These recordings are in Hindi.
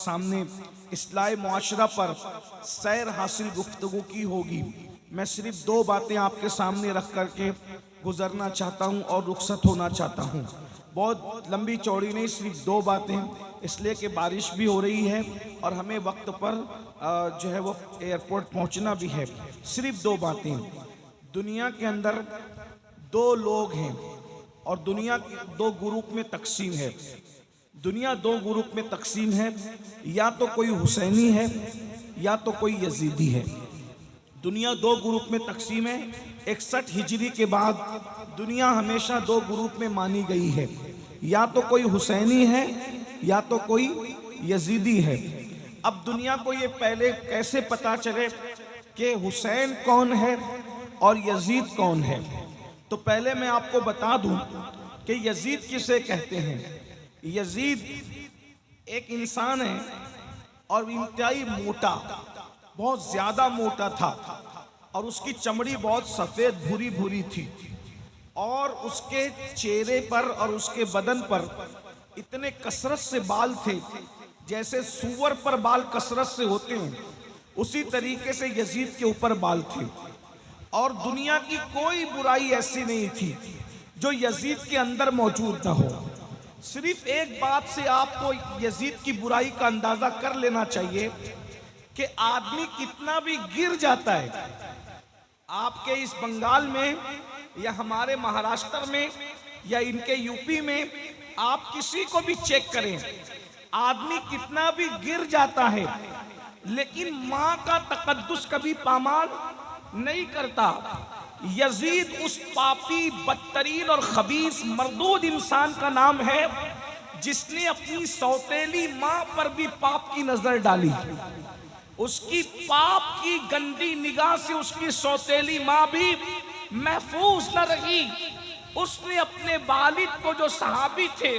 सामने इस्लाह मुआशरा पर सैर हासिल गुफ्तगू की होगी। मैं सिर्फ दो बातें आपके सामने रख करके गुजरना चाहता हूं और रुखसत होना चाहता हूं। बहुत लंबी चौड़ी नहीं, सिर्फ दो बातें, इसलिए कि बारिश भी हो रही है और हमें वक्त पर जो है वो एयरपोर्ट पहुंचना भी है। सिर्फ दो बातें। दुनिया के अंदर दो लोग हैं और दुनिया दो ग्रुप में तकसीम है। दुनिया दो ग्रुप में तकसीम है, या तो कोई हुसैनी है या तो कोई यजीदी है। दुनिया दो ग्रुप में तकसीम है। 61 हिजरी के बाद दुनिया हमेशा दो ग्रुप में मानी गई है, या तो कोई हुसैनी है या तो कोई यजीदी है। अब दुनिया को ये पहले कैसे पता चले कि हुसैन कौन है और यजीद कौन है, तो पहले मैं आपको बता दूं कि यजीद किसे कहते हैं। यजीद एक इंसान है और इंतहाई मोटा, बहुत ज्यादा मोटा था और उसकी चमड़ी बहुत सफेद भूरी भूरी थी और उसके चेहरे पर और उसके बदन पर इतने कसरत से बाल थे जैसे सूअर पर बाल कसरत से होते हैं, उसी तरीके से यजीद के ऊपर बाल थे। और दुनिया की कोई बुराई ऐसी नहीं थी जो यजीद के अंदर मौजूद ना हो। सिर्फ एक बात से आपको यजीद की बुराई का अंदाजा कर लेना चाहिए कि आदमी कितना भी गिर जाता है, आपके इस बंगाल में या हमारे महाराष्ट्र में या इनके यूपी में आप किसी को भी चेक करें, आदमी कितना भी गिर जाता है लेकिन मां का तकद्दुस कभी पामाल नहीं करता। यजीद उस पापी, बदतरीन और खबीस मरदूद इंसान का नाम है जिसने अपनी सौतेली मां पर भी पाप की नजर डाली। उसकी पाप की गंदी निगाह से उसकी सौतेली मां भी महफूज न रही। उसने अपने वालिद को, जो सहाबी थे,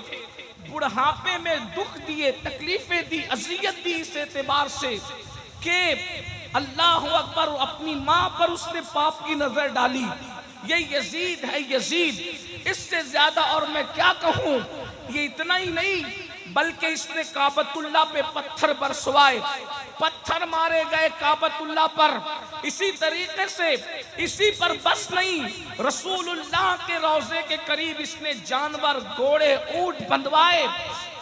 बुढ़ापे में दुख दिए, तकलीफें दी, अजियत दी, इस एतबार से कि अल्लाह अकबर, अपनी मां पर उसने पाप की नजर डाली। ये यजीद है, यजीद। इससे ज्यादा और मैं क्या कहूं। ये इतना ही नहीं बल्कि इसने काबतुल्लाह पे पत्थर बरसवाए, पत्थर मारे गए काबतुल्लाह पर। इसी तरीके से इसी पर बस नहीं, रसूलुल्लाह के रोजे के करीब इसने जानवर, घोड़े, ऊंट बंधवाए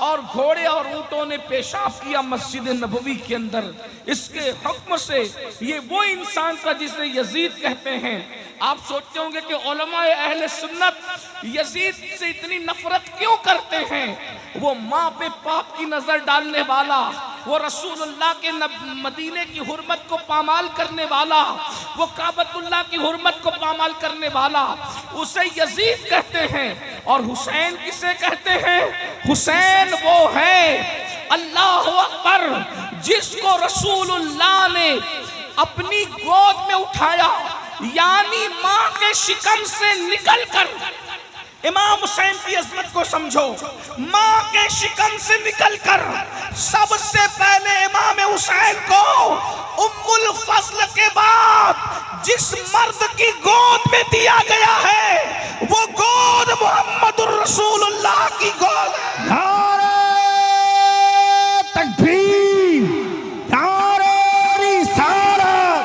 और घोड़े और ऊंटों ने पेशाब किया मस्जिद नबवी के अंदर। इसके हुक्म से ये वो इंसान था जिसे यजीद कहते हैं। आप सोचते होंगे कि उलमाए अहले सुन्नत यजीद से इतनी नफरत क्यों करते हैं। वो माँ पे पाप की नजर डालने वाला, वो रसूलुल्लाह के मदीने की हुर्मत को पामाल करने वाला, वो काबतुल्लाह की हुर्मत को पामाल करने वाला, उसे यजीद कहते हैं। और हुसैन किसे कहते हैं। हुसैन वो है, अल्लाह अकबर, जिसको रसूलुल्लाह ने अपनी गोद में उठाया, यानी मां के शिकम से निकलकर। इमाम हुसैन की अजमत को समझो। मां के शिकम से निकलकर सबसे पहले इमाम हुसैन को उम्मुल फज़ल के बाद जिस मर्द की गोद में दिया गया है वो गोद मुहम्मदुर रसूलुल्लाह की गोद है। नारे तकबीर, नारे रिसालत।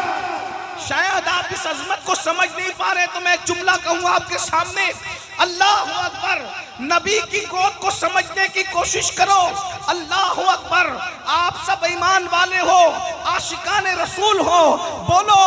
शायद आप इस अजमत को समझ नहीं पा रहे तो मैं एक जुमला कहूंगा आपके सामने। अल्लाह अकबर। नबी की गोद को समझने की कोशिश करो। अल्लाह अकबर। आप सब ईमान वाले हो, आशिकान रसूल हो, बोलो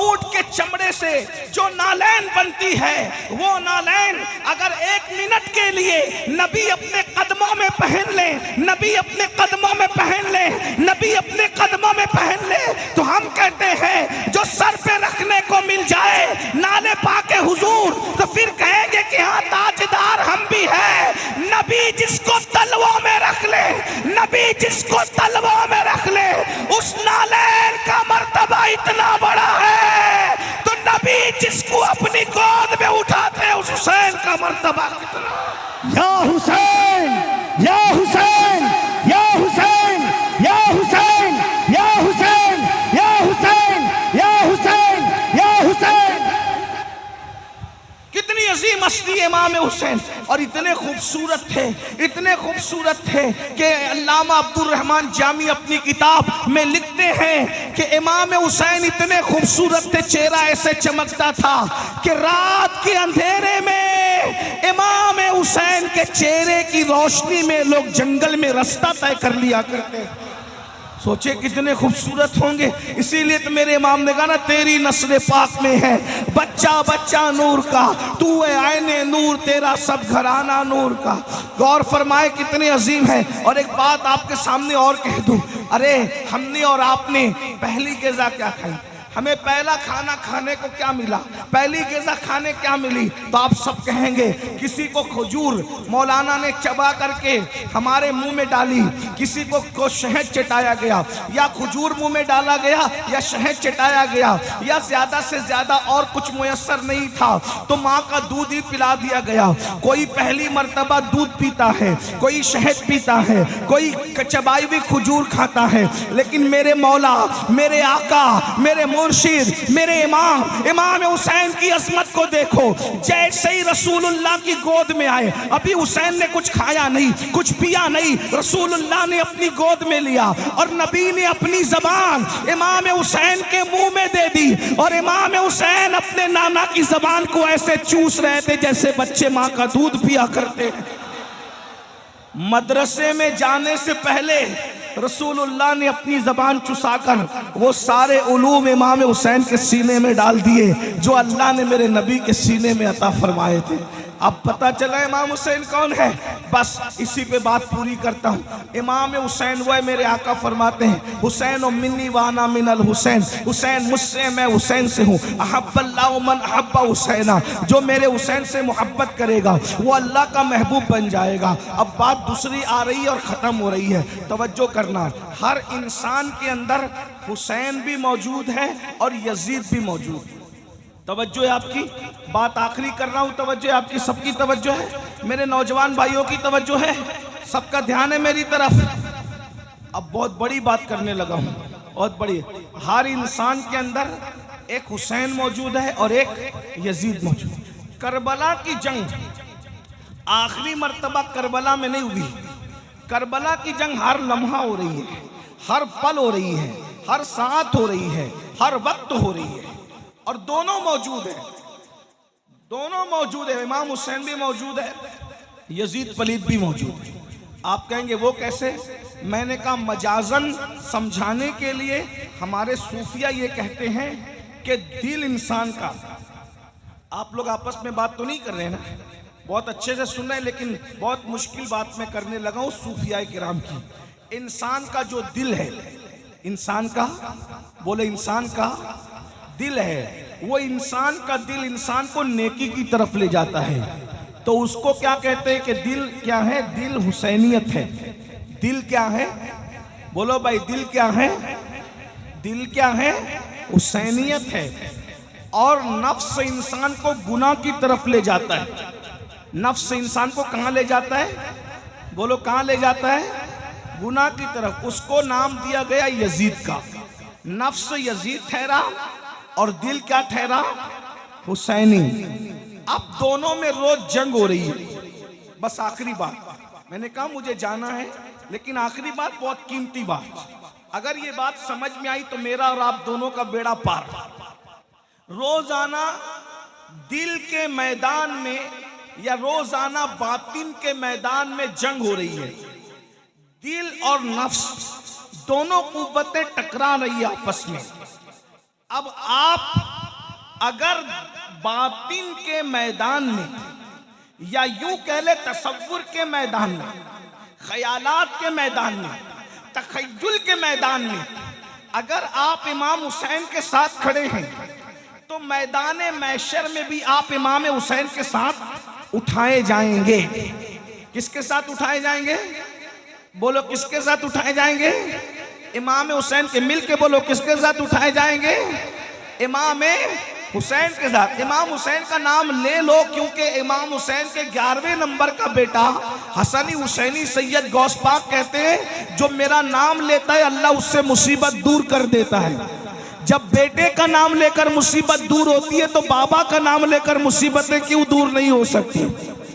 ऊंट के चमड़े से जो नालैन बनती है, वो नालैन अगर 1 मिनट के लिए नबी अपने कदमों में पहन ले, नबी अपने कदमों में पहन ले, नबी अपने कदमों में पहन ले, तो हम कहते हैं जो सर पे रखने को मिल जाए नाले पाके हुजूर, तो फिर कहेंगे कि हाँ ताजदार हम भी है। नबी जिसको तलवों में रख ले, नबी जिसको तलवों में रख ले, उस नालैन का मर्तबा इतना बड़ा है। तो नबी जिसको अपनी गोद में उठाते हैं उस हुसैन का मर्तबा कितना। या हुसैन, या हुसैन, या हुसैन, या हुसैन, या हुसैन, या हुसैन, या हुसैन, या हुसैन। कितनी अजीम हस्ती है इमाम हुसैन, और इतने खूबसूरत थे, इतने खूबसूरत थे कि अल्लामा अब्दुल रहमान जामी अपनी किताब में लिखते हैं कि इमाम हुसैन इतने खूबसूरत थे, चेहरा ऐसे चमकता था कि रात के अंधेरे में इमाम हुसैन के चेहरे की रोशनी में लोग जंगल में रास्ता तय कर लिया करते। सोचे कितने खूबसूरत होंगे। इसीलिए तो मेरे इमाम ने कहा ना, तेरी नस्ल पाक में है बच्चा बच्चा नूर का, तू है आईने नूर, तेरा सब घराना नूर का। गौर फरमाए कितने अजीम है। और एक बात आपके सामने और कह दूं, अरे हमने और आपने पहली ग़िज़ा क्या खाई, हमें पहला खाना खाने को क्या मिला, पहली ग़िज़ा खाने क्या मिली, तो आप सब कहेंगे किसी को खजूर मौलाना ने चबा करके हमारे मुंह में डाली, किसी को शहद चटाया गया, या खजूर मुंह में डाला गया, या शहद चटाया गया, या ज्यादा से ज्यादा और कुछ मुयस्सर नहीं था तो माँ का दूध ही पिला दिया गया। कोई पहली मर्तबा दूध पीता है, कोई शहद पीता है, कोई चबाई हुई खजूर खाता है, लेकिन मेरे मौला, मेरे आका, मेरे मुर्शिद, मेरे इमाम हुसैन की अजमत को देखो। जैसे ही रसूलुल्लाह की गोद में आए, अभी हुसैन ने कुछ खाया नहीं, कुछ पिया नहीं, रसूलुल्लाह ने अपनी गोद में लिया और नबी ने अपनी जबान इमाम हुसैन के मुंह में दे दी, और इमाम हुसैन अपने नाना की जबान को ऐसे चूस रहे थे जैसे बच्चे माँ का दूध पिया करते। मदरसे में जाने से पहले रसूलुल्लाह ने अपनी जबान चुसाकर वो सारे उलूम इमाम हुसैन के सीने में डाल दिए जो अल्लाह ने मेरे नबी के सीने में अता फरमाए थे। अब पता चला इमाम हुसैन कौन है। बस इसी पे बात पूरी करता हूँ। इमाम हुसैन वो है, मेरे आका फरमाते हैं, हुसैन और मिन्नी वाना मिनल हुसैन, हुसैन मुझसे, मैं हुसैन से हूँ। अहब्बल्लाहु मन अहब्बा हुसैना, जो मेरे हुसैन से मोहब्बत करेगा वो अल्लाह का महबूब बन जाएगा। अब बात दूसरी आ रही है और ख़त्म हो रही है, तवज्जो करना। हर इंसान के अंदर हुसैन भी मौजूद है और यजीद भी मौजूद है। तवज्जो है आपकी, बात आखिरी कर रहा हूँ, तवज्जो है आपकी, सबकी तवज्जो है, मेरे नौजवान भाइयों की तवज्जो है, सबका ध्यान है मेरी तरफ। अब बहुत बड़ी बात करने लगा हूँ, बहुत बड़ी। हर इंसान के अंदर एक हुसैन मौजूद है और एक यजीद मौजूद है। करबला की जंग आखिरी मर्तबा करबला में नहीं हुई, करबला की जंग हर लम्हा हो रही है, हर पल हो रही है, हर साथ हो रही है, हर वक्त हो रही है, और दोनों मौजूद है, दोनों मौजूद है। इमाम हुसैन भी मौजूद है, यजीद पलीद भी मौजूद है। आप कहेंगे वो कैसे? मैंने कहा मजाजन समझाने के लिए हमारे सूफिया ये कहते हैं कि दिल इंसान का, आप लोग आपस में बात तो नहीं कर रहे हैं ना, बहुत अच्छे से सुन रहे हैं, लेकिन बहुत मुश्किल बात मैं करने लगा हूँ सूफिया किराम की। इंसान का जो दिल है, इंसान का, बोले इंसान का दिल है, वो इंसान का दिल इंसान को नेकी की तरफ ले जाता है। तो उसको क्या कहते हैं कि दिल क्या है? दिल हुसैनियत है। दिल क्या है? बोलो भाई, दिल क्या है? दिल क्या है? हुसैनियत है। और नफ्स इंसान को गुनाह की तरफ ले जाता है। नफ्स इंसान को कहाँ ले जाता है? बोलो कहाँ ले जाता है? गुनाह की तरफ। उसको नाम दिया गया यजीद का। नफ्स यजीद ठहरा और दिल क्या ठहरा? हुसैनी। अब दोनों में रोज जंग हो रही है। बस आखिरी बात, मैंने कहा मुझे जाना है, लेकिन आखिरी बात बहुत कीमती बात, अगर ये बात समझ में आई तो मेरा और आप दोनों का बेड़ा पार। रोजाना दिल के मैदान में या रोजाना बातिन के मैदान में जंग हो रही है। दिल और नफ्स दोनों कुव्वतें टकरा रही है आपस में। अब आप अगर बातिन के मैदान में या यूं कह ले तसव्वुर के मैदान में, ख्यालात के मैदान में, तखय्युल के मैदान में अगर आप इमाम हुसैन के साथ खड़े हैं तो मैदान महशर में भी आप इमाम हुसैन के साथ उठाए जाएंगे। किसके साथ उठाए जाएंगे? बोलो किसके साथ उठाए जाएंगे? इमाम हुसैन के। मिल के बोलो किसके साथ उठाए जाएंगे? इमाम हुसैन के साथ। इमाम हुसैन का नाम ले लो, क्योंकि इमाम हुसैन के 11वें नंबर का बेटा हसनी हुसैनी सैयद गौस पाक कहते हैं, जो मेरा नाम लेता है अल्लाह उससे मुसीबत दूर कर देता है। जब बेटे का नाम लेकर मुसीबत दूर होती है तो बाबा का नाम लेकर मुसीबतें क्यों दूर नहीं हो सकती?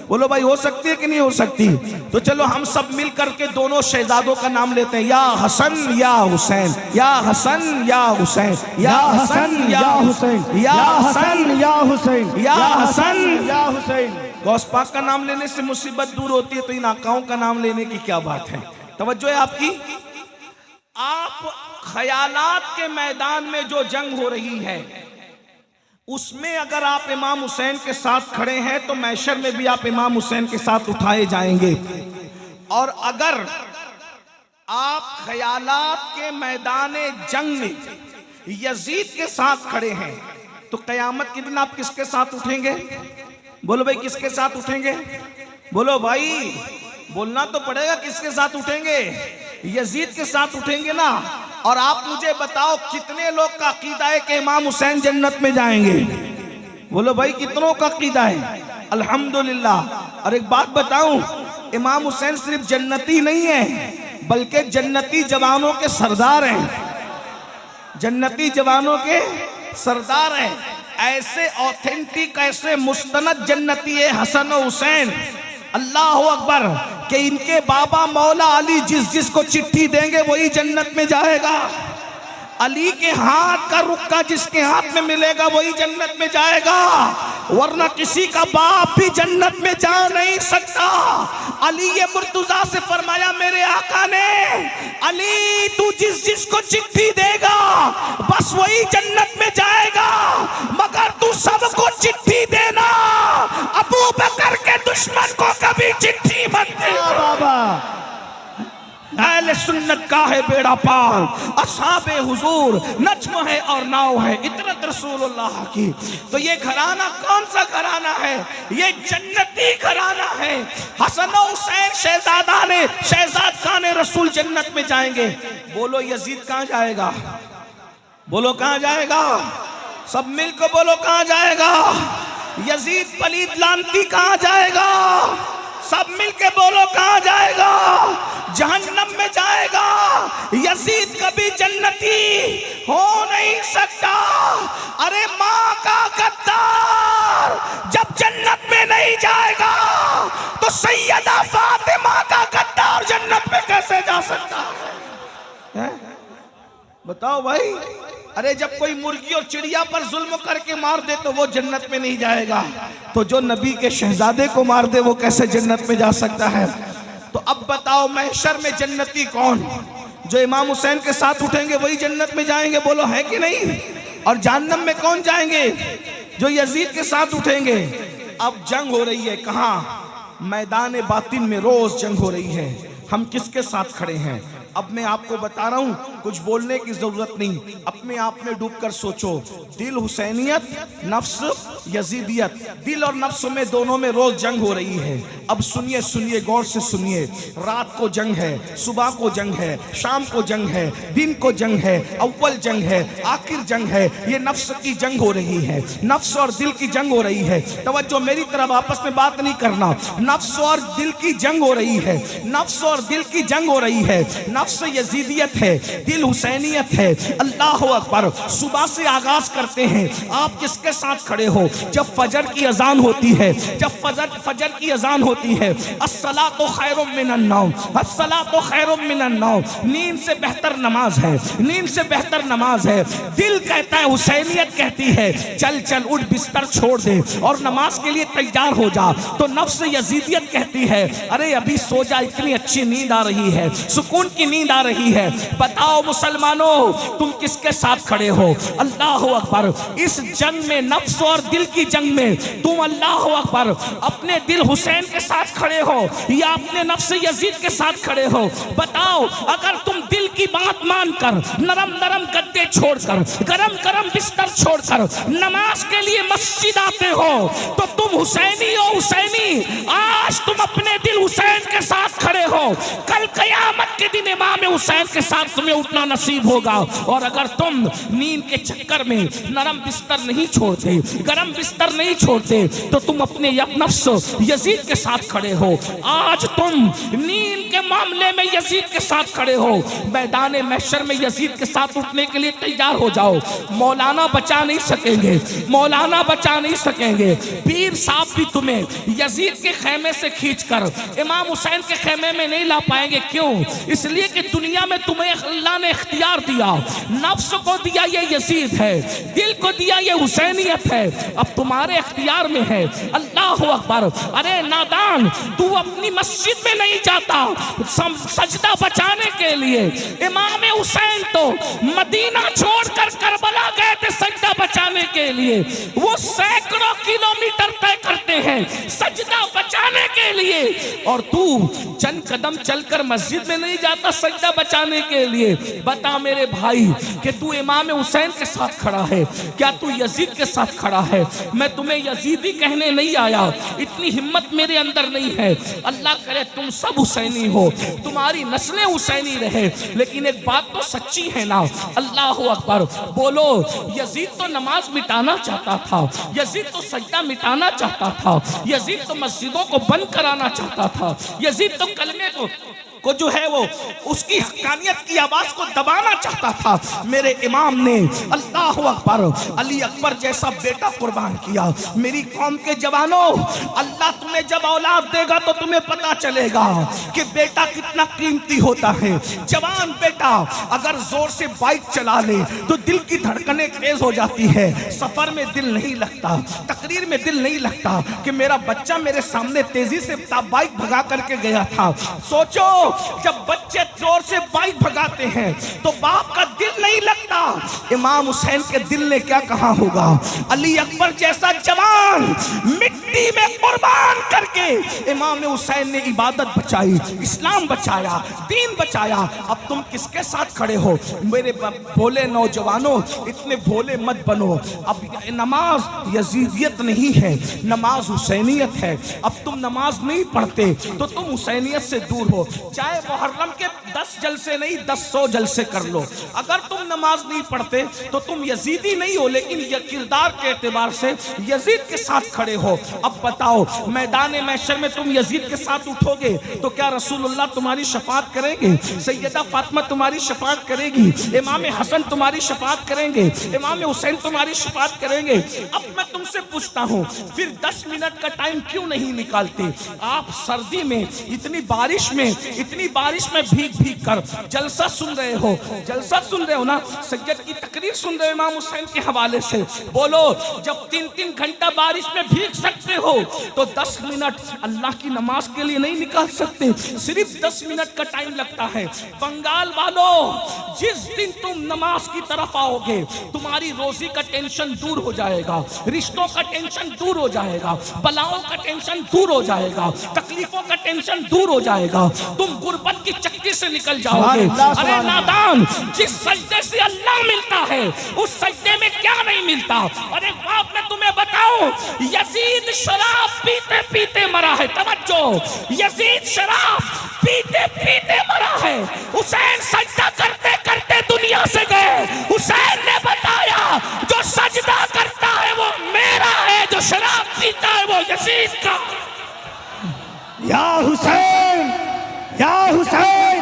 बोलो भाई, हो सकती है कि नहीं हो सकती? तो चलो हम सब मिल करके दोनों शहजादों का नाम लेते हैं, या हसन या हुसैन, या हसन या हुसैन, या हसन या हुसैन, या हसन या हुसैन, या हसन या हुसैन। गौस पाक का नाम लेने से मुसीबत दूर होती है, तो इन आकाओं का नाम लेने की क्या बात है? तवज्जो है आपकी। आप ख्यालात के मैदान में जो जंग हो रही है उसमें अगर आप इमाम हुसैन के साथ खड़े हैं तो मैशर में भी आप इमाम हुसैन के साथ उठाए जाएंगे। और अगर आप ख्यालात के मैदान जंग में यजीद के साथ खड़े हैं तो कयामत के दिन आप किसके साथ उठेंगे? बोलो भाई, किसके साथ उठेंगे? बोलो भाई, बोलना तो पड़ेगा, किसके साथ उठेंगे? यजीद के साथ उठेंगे ना। और आप मुझे बताओ कितने लोग का अकीदा है कि इमाम हुसैन जन्नत में जाएंगे? बोलो भाई, कितनों का अकीदा है? अल्हम्दुलिल्लाह। और एक बात बताऊं, इमाम हुसैन सिर्फ जन्नती नहीं है बल्कि जन्नती जवानों के सरदार हैं। जन्नती जवानों के सरदार हैं। ऐसे ऑथेंटिक, ऐसे मुस्तनद जन्नती है हसन और हुसैन, अल्लाह अकबर, कि इनके बाबा मौला अली जिस जिस को चिट्ठी देंगे वही जन्नत में जाएगा। अली के हाथ का रुक्का जिसके हाथ में मिलेगा वही जन्नत में जाएगा, वरना किसी का बाप भी जन्नत में जा नहीं सकता। अली ये मुर्तजा से फरमाया मेरे आका ने, अली तू जिस जिस को चिट्ठी देगा बस वही जन्नत में जाएगा, मगर तू सबको चिट्ठी देना, अबू बकर के दुश्मन को कभी चिट्ठी मत देना। बाबा अहले सुन्नत का है बेड़ा पार, असहाबे हुजूर नज्म है और नाव है, इतरत रसूलुल्लाह की। तो ये घराना कौन सा घराना है? ये जन्नती घराना है। हसन और हुसैन शहजादा ने, शहजाद खान रसूल जन्नत में जाएंगे। बोलो यजीद कहाँ जाएगा? बोलो कहाँ जाएगा? सब मिलकर बोलो कहाँ जाएगा? यजीद पलीद लानती कहाँ जाएगा? सब मिलके बोलो कहाँ जाएगा? जहन्नम में जाएगा। यजीद कभी जन्नती हो नहीं सकता। अरे माँ का गद्दार जब जन्नत में नहीं जाएगा तो सैयदा फातिमा का गद्दार जन्नत में कैसे जा सकता है? बताओ भाई। अरे जब कोई मुर्गी और चिड़िया पर जुल्म करके मार दे तो वो जन्नत में नहीं जाएगा, तो जो नबी के शहजादे को मार दे वो कैसे जन्नत में जा सकता है? तो अब बताओ महशर में जन्नती कौन? जो इमाम हुसैन के साथ उठेंगे वही जन्नत में जाएंगे, बोलो है कि नहीं? और जहन्नम में कौन जाएंगे? जो यजीद के साथ उठेंगे। अब जंग हो रही है कहाँ? मैदान बातिन में रोज जंग हो रही है। हम किसके साथ खड़े हैं? अब मैं आपको बता रहा हूं, कुछ बोलने की जरूरत नहीं, अपने आप में डूबकर सोचो। दिल हुसैनियत, नफ्स यजीदियत, दिल और नफ्स में दोनों में रोज जंग हो रही है। अब सुनिए सुनिए, गौर से सुनिए। रात को जंग है, सुबह को जंग है, शाम को जंग है, दिन को जंग है, अव्वल जंग है, आखिर जंग है। ये नफ्स की जंग हो रही है, नफ्स और दिल की जंग हो रही है। तवज्जो मेरी तरफ, आपस में बात नहीं करना। नफ्स और दिल की जंग हो रही है, नफ्स और दिल की जंग हो रही है। नफ्स यजीदियत है, दिल हुसैनियत है। अल्लाह अकबर। सुबह से आगाज करते हैं। आप किसके साथ खड़े हो? जब फजर की अजान होती है, जब फजर की अजान होती है, अस्सलातु खैरुम मिनन नौम, अस्सलातु खैरुम मिनन नौम। नींद से बेहतर नमाज है, नींद से बेहतर नमाज है। दिल कहता है, हुसैनियत कहती है चल चल उठ, बिस्तर छोड़ दे और नमाज के लिए तैयार हो जा। तो नफ्स यजीदियत कहती है अरे अभी सो जा, इतनी अच्छी नींद आ रही है, सुकून की नींद आ रही है। बताओ मुसलमानों, तुम किसके साथ खड़े हो? अल्लाह अकबर। इस जंग में, नफ्स और दिल की जंग में, तुम अल्लाह अकबर अपने दिल हुसैन के साथ खड़े हो या अपने नफ्स यजीद के साथ खड़े हो? बताओ, अगर तुम दिल की बात मानकर नरम नरम गद्दे छोड़कर, गरम गरम बिस्तर छोड़कर नमाज के लिए मस्जिद आते हो तो तुम हुसैनी हो। हुसैनी, आज तुम अपने दिल हुसैन के साथ खड़े हो, कल कयामत के दिन इमाम हुसैन के साथ तुम्हें उठना नसीब होगा। और अगर तुम नींद के चक्कर में नरम बिस्तर नहीं छोड़ते, गरम बिस्तर नहीं छोड़ते, तो तुम अपने नफ्स यजीद के साथ खड़े हो। आज तुम नींद के मामले में यजीद के साथ खड़े हो, मैदान महशर में यजीद के साथ उठने के लिए तैयार हो जाओ। मौलाना बचा नहीं सकेंगे, मौलाना बचा नहीं सकेंगे। पीर साहब भी तुम्हें यजीद के खेमे से खींचकर इमाम हुसैन के खेमे में नहीं ला पाएंगे। क्यों? इसलिए कि दुनिया में तुम्हें अल्लाह ने इख्तियार दिया, नफ्स को दिया ये यजीद है, दिल को दिया ये हुसैनियत है, अब तुम्हारे इख्तियार में है। अल्लाह अकबर। अरे नादान, तू अपनी मस्जिद में नहीं जाता सजदा बचाने के लिए। इमाम हुसैन तो मदीना छोड़कर करबला गए थे सजदा बचाने के लिए। वो सैकड़ों किलोमीटर तय करते हैं सजदा बचाने के लिए, और तू चंद कदम चलकर मस्जिद में नहीं जाता सजदा बचाने के लिए। बता मेरे भाई कि तू इमाम हुसैन के साथ खड़ा है, क्या तू यजीद के साथ खड़ा है? मैं तुम्हें यजीदी कहने नहीं आया, इतनी हिम्मत मेरे अंदर नहीं है। अल्लाह करे तुम सब हुसैनी हो, तुम्हारी नस्लें हुसैनी रहे, लेकिन एक बात तो सच्ची है ना। अल्लाह अकबर। बोलो, यजीद तो नमाज मिटाना चाहता था, यजीद तो सजदा मिटाना चाहता था, यजीद तो मस्जिदों को बंद कराना चाहता था, यजीद तो कलमे को जो है वो उसकी हक्कानियत की आवाज को दबाना चाहता था। मेरे इमाम ने अल्लाह अकबर अली अकबर जैसा बेटा कुर्बान किया। मेरी कौम के जवानों, अल्लाह तुम्हें जब औलाद देगा तो तुम्हें पता चलेगा कि बेटा कितना कीमती होता है। जवान बेटा अगर जोर से बाइक चला ले तो दिल की धड़कनें तेज हो जाती है, सफर में दिल नहीं लगता, तकरीर में दिल नहीं लगता कि मेरा बच्चा मेरे सामने तेजी से बाइक भगा करके गया था। सोचो, जब बच्चे जोर से बाइक भगाते हैं तो बाप का दिल नहीं लगता। इमाम हुसैन के दिल ने क्या कहा होगा? अली अकबर जैसा जवान मिट्टी में कुर्बान करके इमाम हुसैन ने इबादत बचाई, इस्लाम बचाया, दीन बचाया। अब तुम किसके साथ खड़े हो? मेरे भोले नौजवानों, इतने भोले मत बनो। अब नमाज यजीदियत नहीं है, नमाज हुसैनियत है। अब तुम नमाज नहीं पढ़ते तो तुम हुसैनियत से दूर हो। चाहे मुहर्रम के 10 जलसे नहीं 10 जलसे कर लो, अगर तुम नमाज नहीं पढ़ते तो तुम यजीदी नहीं हो, लेकिन ये किरदार के एतबार से यजीद के साथ खड़े हो। अब बताओ, मैदान महशर में तुम यजीद के साथ उठोगे तो क्या रसूलुल्लाह तुम्हारी शफाअत करेंगे? सैयदा फातिमा तुम्हारी शफाअत करेगी? इमाम हसन तुम्हारी शफाअत करेंगे? इमाम हुसैन तुम्हारी शफाअत करेंगे? अब मैं तुमसे पूछता हूँ, फिर 10 मिनट का टाइम क्यों नहीं निकालते? आप सर्दी में इतनी बारिश में भीग कर जलसा सुन रहे हो, जलसा सुन रहे हो ना, सैयद की तकरीर सुन रहे हो इमाम हुसैन के हवाले से। बोलो, जब 3-3 घंटा बारिश में भीग सकते हो तो 10 मिनट अल्लाह की नमाज के लिए नहीं निकाल सकते? सिर्फ 10 मिनट का टाइम लगता है। बंगाल वालों, जिस दिन तुम नमाज की तरफ आओगे तुम्हारी रोजी का टेंशन दूर हो जाएगा, रिश्तों का टेंशन दूर हो जाएगा, बलाओं का टेंशन दूर हो जाएगा, तकलीफों का टेंशन दूर हो जाएगा, तुम गुर्बत की चक्की से निकल जाओगे। अरे नादान, जिस सजदे से अल्लाह मिलता है उस सजदे में क्या नहीं मिलता? अरे बाप, मैं तुम्हें बताऊं, यजीद शराब पीते पीते मरा है। तवज्जो, यजीद शराब पीते पीते मरा है। हुसैन सजदा करते करते दुनिया से गए। हुसैन ने बताया, जो सजदा करता है वो मेरा है, जो शराब पीता है वो यजीद का। या हुसैन, या हुसैन,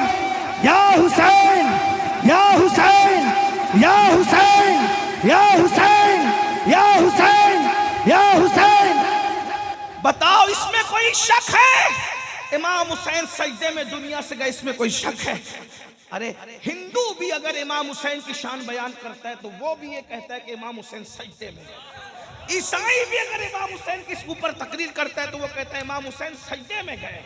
या हुसैन, या हुसैन, या हुसैन, या हुसैन, या हुसैन, या हुसैन। बताओ, इसमें कोई शक है? इमाम हुसैन सजदे में दुनिया से गए, इसमें कोई शक है? अरे हिंदू भी अगर इमाम हुसैन की शान बयान करता है तो वो भी ये कहता है कि इमाम हुसैन सजदे में गए। ईसाई भी अगर इमाम हुसैन के ऊपर तकरीर करता है तो वो कहता है इमाम हुसैन सजदे में गए।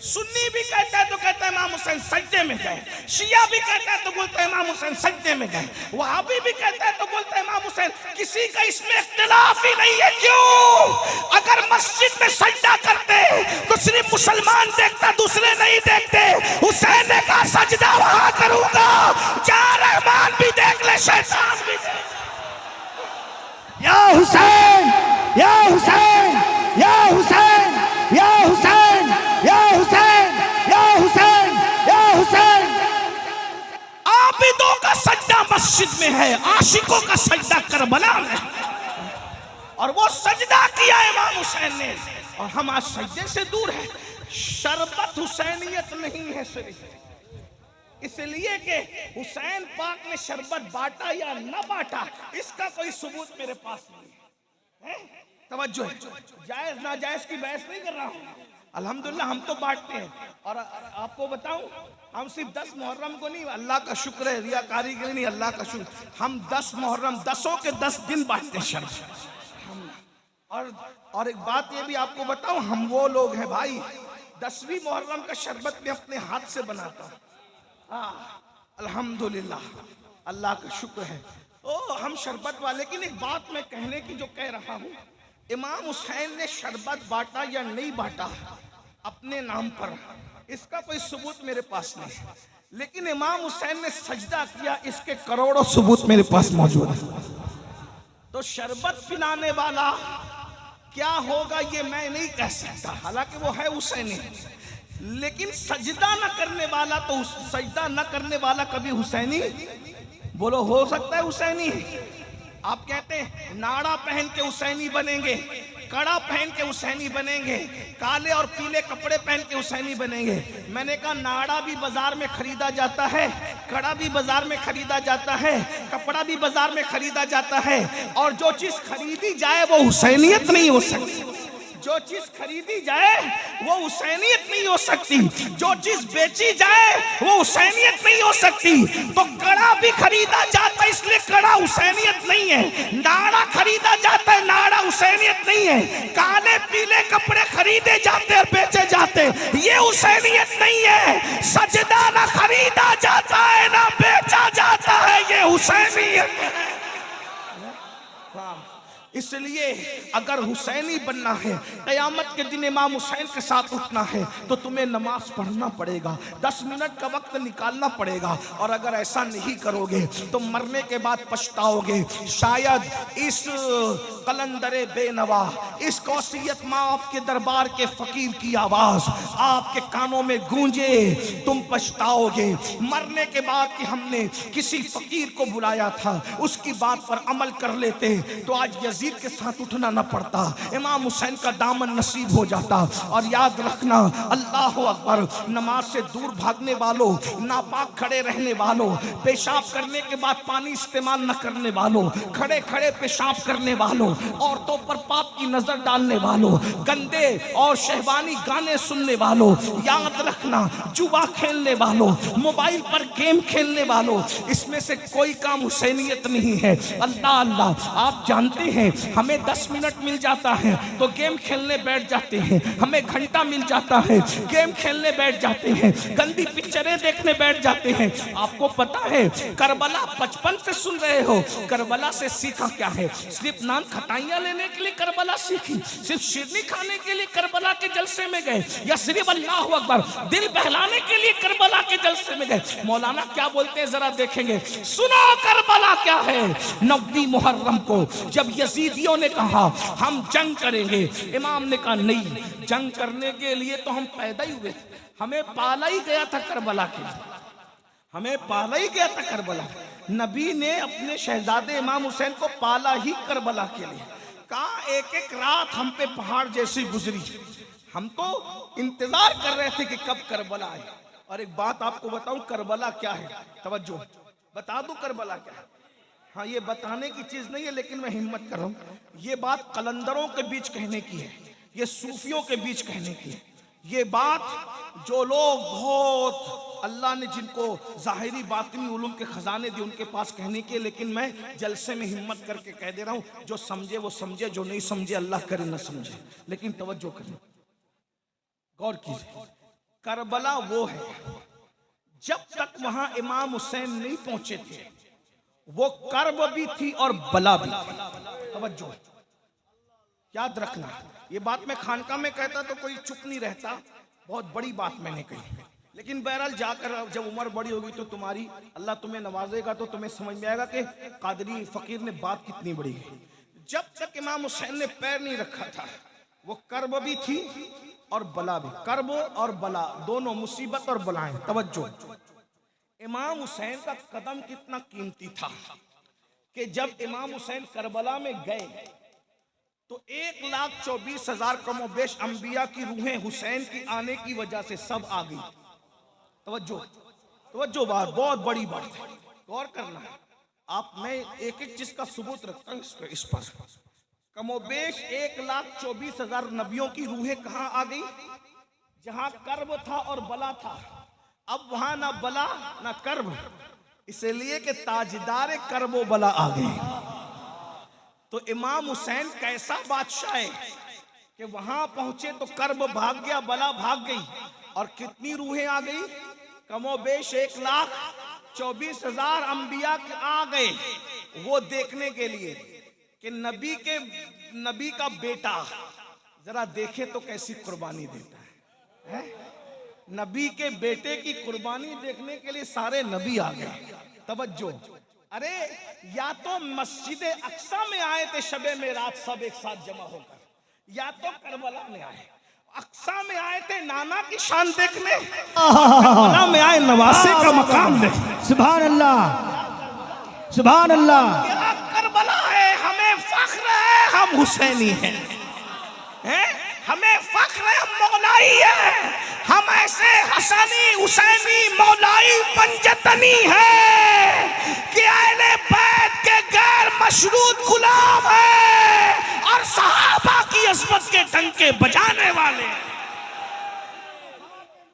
सुन्नी भी कहता है तो कहता है इमाम हुसैन सजदे में गए। शिया भी कहता है तो बोलता है इमाम हुसैन सजदे में गए। वहाबी भी कहता है तो बोलता है इमाम हुसैन। किसी का इसमें इख्तिलाफ ही नहीं है। क्यों? अगर मस्जिद में सजदा करते तो सिर्फ मुसलमान देखता, दूसरे नहीं देखते। हुसैन ने कहा सजदा वहां करूंगा जहां रहमान भी देख ले, शैतान भी देख। या हुसैन, या हुसैन, या हुसैन, या हुसैन, या हुसैन, या हुसैन, या हुसैन। आबिदों का सजदा मस्जिद में है, आशिकों का सजदा करबला में है। और वो सजदा किया इमाम हुसैन ने, और हम आज सजदे से दूर हैं। शरबत हुसैनियत नहीं है सिर्फ, इसलिए कि हुसैन पाक ने शरबत बांटा या न बांटा इसका कोई सबूत मेरे पास नहीं है। तवज्जो है, जायज नाजायज की बहस नहीं कर रहा हूं। अल्हम्दुलिल्लाह हम तो बांटते हैं, और आपको बताऊं हम सिर्फ 10 मुहर्रम को नहीं, अल्लाह का शुक्र है, रियाकारी के लिए नहीं, अल्लाह का शुक्र, हम 10 मुहर्रम 10 के 10 दिन बांटते हैं शरबत। और एक बात ये भी आपको बताऊं, हम वो लोग हैं भाई 10वीं मुहर्रम का शरबत में अपने हाथ से बनाता हूं। अल्हम्दुलिल्लाह, अल्लाह का शुक्र है। हम शरबत वाले, लेकिन एक बात मैं कहने की जो कह रहा हूं, इमाम हुसैन ने शरबत बांटा या नहीं बांटा अपने नाम पर, इसका कोई सबूत मेरे पास नहीं, लेकिन इमाम हुसैन ने सजदा किया, इसके करोड़ों सबूत मेरे पास मौजूद है। तो शरबत पिलाने वाला क्या होगा ये मैं नहीं कह सकता, हालांकि वो है हुसैनी, लेकिन सजदा न करने वाला, तो सजदा न करने वाला कभी हुसैनी, बोलो हो सकता है हुसैनी? आप कहते हैं नाड़ा पहन के हुसैनी बनेंगे, कड़ा पहन के हुसैनी बनेंगे, काले और पीले कपड़े पहन के हुसैनी बनेंगे। मैंने कहा नाड़ा भी बाजार में खरीदा जाता है, कड़ा भी बाजार में खरीदा जाता है, कपड़ा भी बाजार में खरीदा जाता है, और जो चीज खरीदी जाए वो हुसैनियत नहीं हो सकती। जो चीज खरीदी जाए वो हुसैनियत नहीं हो सकती, जो चीज बेची जाए वो हुसैनियत नहीं हो सकती। तो कड़ा भी खरीदा जाता है, इसलिए कड़ा हुसैनियत नहीं है। नाड़ा खरीदा जाता है, नाड़ा हुसैनियत नहीं है। काले पीले कपड़े खरीदे जाते और बेचे जाते, ये हुसैनियत नहीं है। सजदा ना खरीदा जाता है ना बेचा जाता है, ये हुसैनियत है। इसलिए अगर हुसैनी बनना है, क़यामत के दिन इमाम हुसैन के साथ उठना है, तो तुम्हें नमाज पढ़ना पड़ेगा, 10 मिनट का वक्त निकालना पड़ेगा। और अगर ऐसा नहीं करोगे तो मरने के बाद पछताओगे। शायद इस कलंदरे बेनवा, इस कौसियत माफ के दरबार के फकीर की आवाज आपके कानों में गूंजे, तुम पछताओगे। मरने के बाद कि हमने किसी फकीर को बुलाया था, उसकी बात पर अमल कर लेते तो आज यजीद के साथ उठना न पड़ता, इमाम हुसैन का दामन नसीब हो जाता। और याद रखना, अल्लाह अकबर, नमाज से दूर भागने वालों, नापाक खड़े रहने वालों, पेशाब करने के बाद पानी इस्तेमाल न करने वालों, खड़े खड़े पेशाब करने वालों, औरतों पर पाप की नजर डालने वालों, गंदे और शहवानी गाने सुनने वालों, याद रखना जुआ खेलने वालों, मोबाइल पर गेम खेलने वालों, इसमें से कोई काम हुसैनियत नहीं है। अल्लाह अल्लाह, आप जानते हैं हमें 10 मिनट मिल जाता है तो गेम खेलने बैठ जाते हैं, हमें घंटा मिल जाता है गेम खेलने बैठ जाते हैं, गंदी पिक्चरें देखने बैठ जाते हैं। आपको पता है करबला बचपन से सुन रहे हो, करबला से सीखा क्या है? सिर्फ नान खटाइयां लेने के लिए करबला सीखी, सिर्फ शिरनी खाने के लिए करबला के जलसे में गए, या सिर्फ अल्लाह अकबर दिल बहलाने के लिए करबला के जलसे में गए? मौलाना क्या बोलते हैं जरा देखेंगे, सुनो करबला क्या है। 9वीं मुहर्रम को जब यजीदियों ने कहा हम जंग करेंगे, इमाम ने कहा नहीं, जंग करने के लिए तो हम पैदा ही हुए थे, हमें पाला ही गया था करबला के लिए, हमें पाला ही गया था करबला। नबी ने अपने शहजादे इमाम हुसैन को पाला ही करबला के लिए। कहा एक एक रात हम पे पहाड़ जैसी गुजरी, हम तो इंतजार कर रहे थे कि कब करबला आए। और एक बात आपको बताऊं, करबला क्या है, तवज्जो बता दूं करबला क्या है। हाँ, ये बताने की चीज नहीं है, लेकिन मैं हिम्मत कर रहा हूं, ये बात कलंदरों के बीच कहने की है, ये सूफियों के बीच कहने की है। ये बात जो लोग बहुत अल्लाह ने जिनको ज़ाहिरी बातिनी उलूम के खजाने दिए उनके पास कहने के, लेकिन मैं जलसे में हिम्मत करके कह दे रहा हूं, जो समझे वो समझे, जो नहीं समझे अल्लाह करे न समझे। लेकिन तवज्जो करें, गौर कीजिए, करबला वो है जब तक वहां इमाम हुसैन नहीं पहुंचे थे वो कर्ब भी थी और बला भी थी। तवज्जो, याद रखना, ये बात मैं खानका में कहता तो कोई चुप नहीं रहता, बहुत बड़ी बात मैंने कही, लेकिन बहरहाल जाकर जब उम्र बड़ी होगी तो तुम्हारी, अल्लाह तुम्हें नवाजेगा तो तुम्हें समझ में आएगा कि कादरी फकीर ने बात कितनी बड़ी है। जब तक इमाम हुसैन ने पैर नहीं रखा था वो कर्ब भी थी और बला भी, कर्ब और बला दोनों, मुसीबत और बलाएं। तवज्जो, इमाम हुसैन का कदम कितना कीमती था कि जब इमाम हुसैन करबला में गए तो 1,24,000 कमोबेश अंबिया की रूहें हुसैन की आने की वजह से सब आ गई। तवज्जो बात, बहुत बड़ी बात है, गौर करना। आप मैं एक एक चीज का सबूत रखता हूं इस पर। कमोबेश 1,24,000 नबियों की रूहें कहां आ गई? जहां कर्ब था और बला था। अब वहां ना बला ना कर्ब, इसलिए कि ताजदार कर्ब बला आ गए। तो इमाम हुसैन कैसा बादशाह है कि वहां पहुंचे तो कर्ब भाग गया, बला भाग गई, और कितनी रूहें आ गई? कमोबेश 1,24,000 अंबिया आ गए वो देखने के लिए कि नबी का बेटा जरा देखे तो कैसी कुर्बानी देता है। नबी के बेटे की कुर्बानी देखने के लिए सारे नबी आ गए। तवज्जो, अरे या तो मस्जिद अक्सा में आए थे शबे मेराज सब एक साथ जमा होकर, या तो करबला में आए। अक्सा में आए थे नाना की शान देखने, करबला में आए नवासे का मकाम देखने। सुभान अल्लाह, सुभान अल्लाह। क्या करबला है, हमें फख्र है हम हुसैनी हैं, हमें फख्र है हम मौलाई हैं, हम ऐसे हसनी हुसैनी मौलाई पंजतनी है कि अहले बैत के गैर मशरूत गुलाम है और सहाबा की अज़मत के डंके बजाने वाले।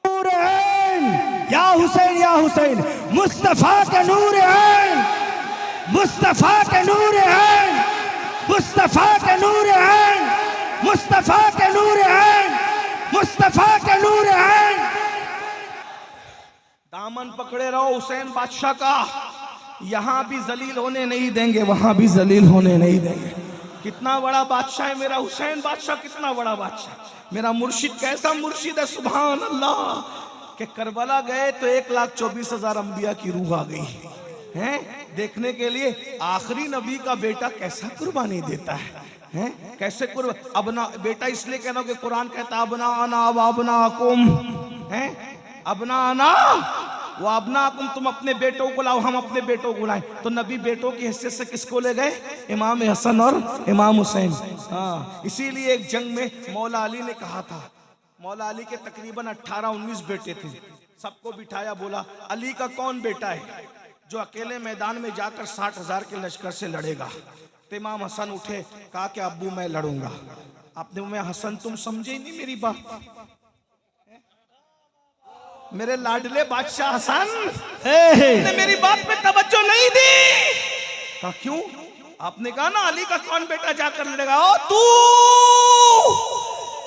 नूर है या हुसैन, या हुसैन, मुस्तफा के नूर है, मुस्तफा के नूर है, मुस्तफा के नूर है, मुस्तफा के नूर है, मुस्तफा के नूर है। दामन पकड़े रहो हुसैन बादशाह का, यहां भी जलील होने नहीं देंगे, वहां भी जलील होने नहीं देंगे। कितना बड़ा बादशाह है मेरा हुसैन बादशाह, कितना बड़ा बादशाह। मेरा मुर्शिद कैसा मुर्शिद है, सुभान अल्लाह। के करबला गए तो 1,24,000 अंबिया की रूह आ गई हैं देखने के लिए आखिरी नबी का बेटा कैसा कुर्बानी देता है, हैं कैसे अपना बेटा इसलिए कहना कि कुरान कहता अबना आना वाबना कुम, हैं अबना आना वो अबना कुम, तुम अपने बेटों को लाओ, हम अपने बेटों को लाए। तो नबी बेटों की हैसियत से किसको ले गए? इमाम हसन और इमाम हुसैन। हाँ, इसीलिए एक जंग में मौला अली ने कहा था, मौला अली के तकरीबन 18-19 बेटे थे, सबको बिठाया, बोला अली का कौन बेटा है जो अकेले मैदान में जाकर 60,000 के लश्कर से लड़ेगा? तो इमाम हसन उठे, कहा कि अब्बू मैं लड़ूंगा। आपने मैं हसन तुम समझे ही नहीं मेरी बात, मेरे लाडले बादशाह हसन ने मेरी बात पे तवज्जो नहीं दी। कहा क्यों? आपने कहा ना अली का कौन बेटा जाकर लड़ेगा। ओ तू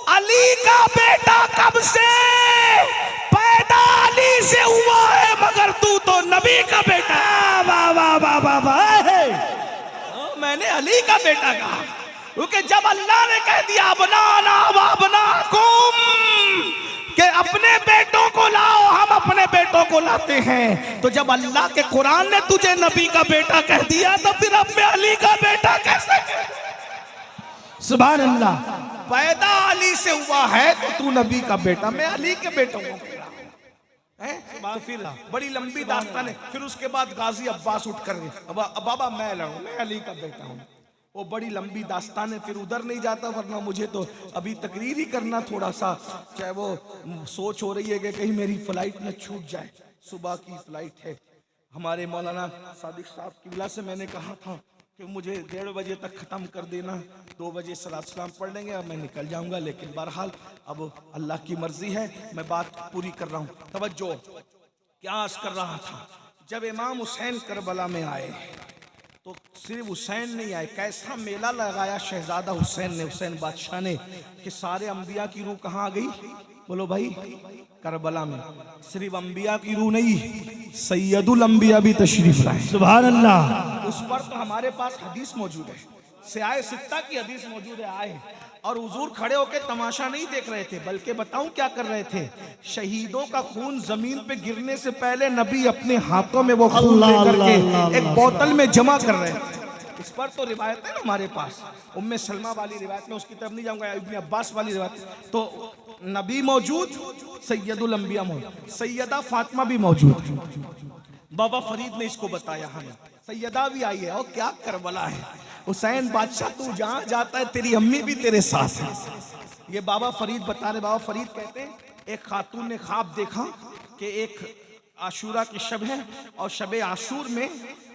अली का बेटा कब से पैदा अली से हुआ है, मगर तू तो नबी का बेटा। वाह वाह वाह वाह वाह। मैंने अली का बेटा कहा क्योंकि जब अल्लाह ने कह दिया बनाना वाबनाकुम कि अपने बेटों को लाओ, हम अपने बेटों को लाते हैं, तो जब अल्लाह के कुरान ने तुझे नबी का बेटा कह दिया तो फिर अब मैं अली का बेटा कैसे? सुभान अल्लाह। पैदा अली से हुआ है तो तू नबी का बेटा, मैं अली के बेटों को तो फिर बड़ी लंबी दास्तान है। फिर उसके बाद गाजी अब्बास उठ कर बाबा मैं लड़ूं, मैं अली का बेटा हूँ, वो बड़ी लंबी दास्तान है। फिर उधर नहीं जाता, वरना मुझे तो अभी तकरीर ही करना थोड़ा सा, चाहे वो सोच हो रही है कि कहीं मेरी फ्लाइट न छूट जाए। सुबह की फ्लाइट है, हमारे मौलाना सादिक साहब की वजह से मैंने कहा था कि मुझे 1:30 बजे तक ख़त्म कर देना, 2 बजे सलात सलाम पढ़ लेंगे और मैं निकल जाऊंगा। लेकिन बहरहाल अब अल्लाह की मर्जी है, मैं बात पूरी कर रहा हूँ। तवज्जो, क्या अर्ज कर रहा था, जब इमाम हुसैन करबला में आए तो सिर्फ हुसैन नहीं आए, कैसा मेला लगाया शहजादा हुसैन ने, हुसैन बादशाह ने, कि सारे अंबिया की रूह कहाँ आ गई? बोलो भाई, करबला में। सिर्फ अंबिया की रूह नहीं, सैयदुल अंबिया भी तशरीफ लाए। सुभान अल्लाह। उस पर तो हमारे पास हदीस मौजूद है, सियाए सित्ता की हदीस मौजूद है। आए और हुजूर खड़े होकर तमाशा नहीं देख रहे थे, बल्कि बताऊं क्या कर रहे थे? शहीदों का खून जमीन पे गिरने से पहले नबी अपने हाथों में वो खून लेकर के एक बोतल में जमा कर रहे थे। इस पर तो रिवायत है ना हमारे पास, उम्मे सलमा वाली रिवायत में, उसकी तरफ नहीं जाऊंगा, इब्ने अब्बास वाली रिवायत। तो नबी मौजूद, सैयदुल अंबिया मौजूद, सैयदा फातिमा भी मौजूद। बाबा फरीद ने इसको बताया हमें, सैयदा भी आई है। और क्या करबला है, हुसैन बादशाह तू जहां जाता है तेरी अम्मी भी तेरे साथ है। ये बाबा फरीद बता रहे, बाबा फरीद कहते हैं एक खातून ने ख्वाब देखा कि एक आशूरा की शब है और शबे आशूर में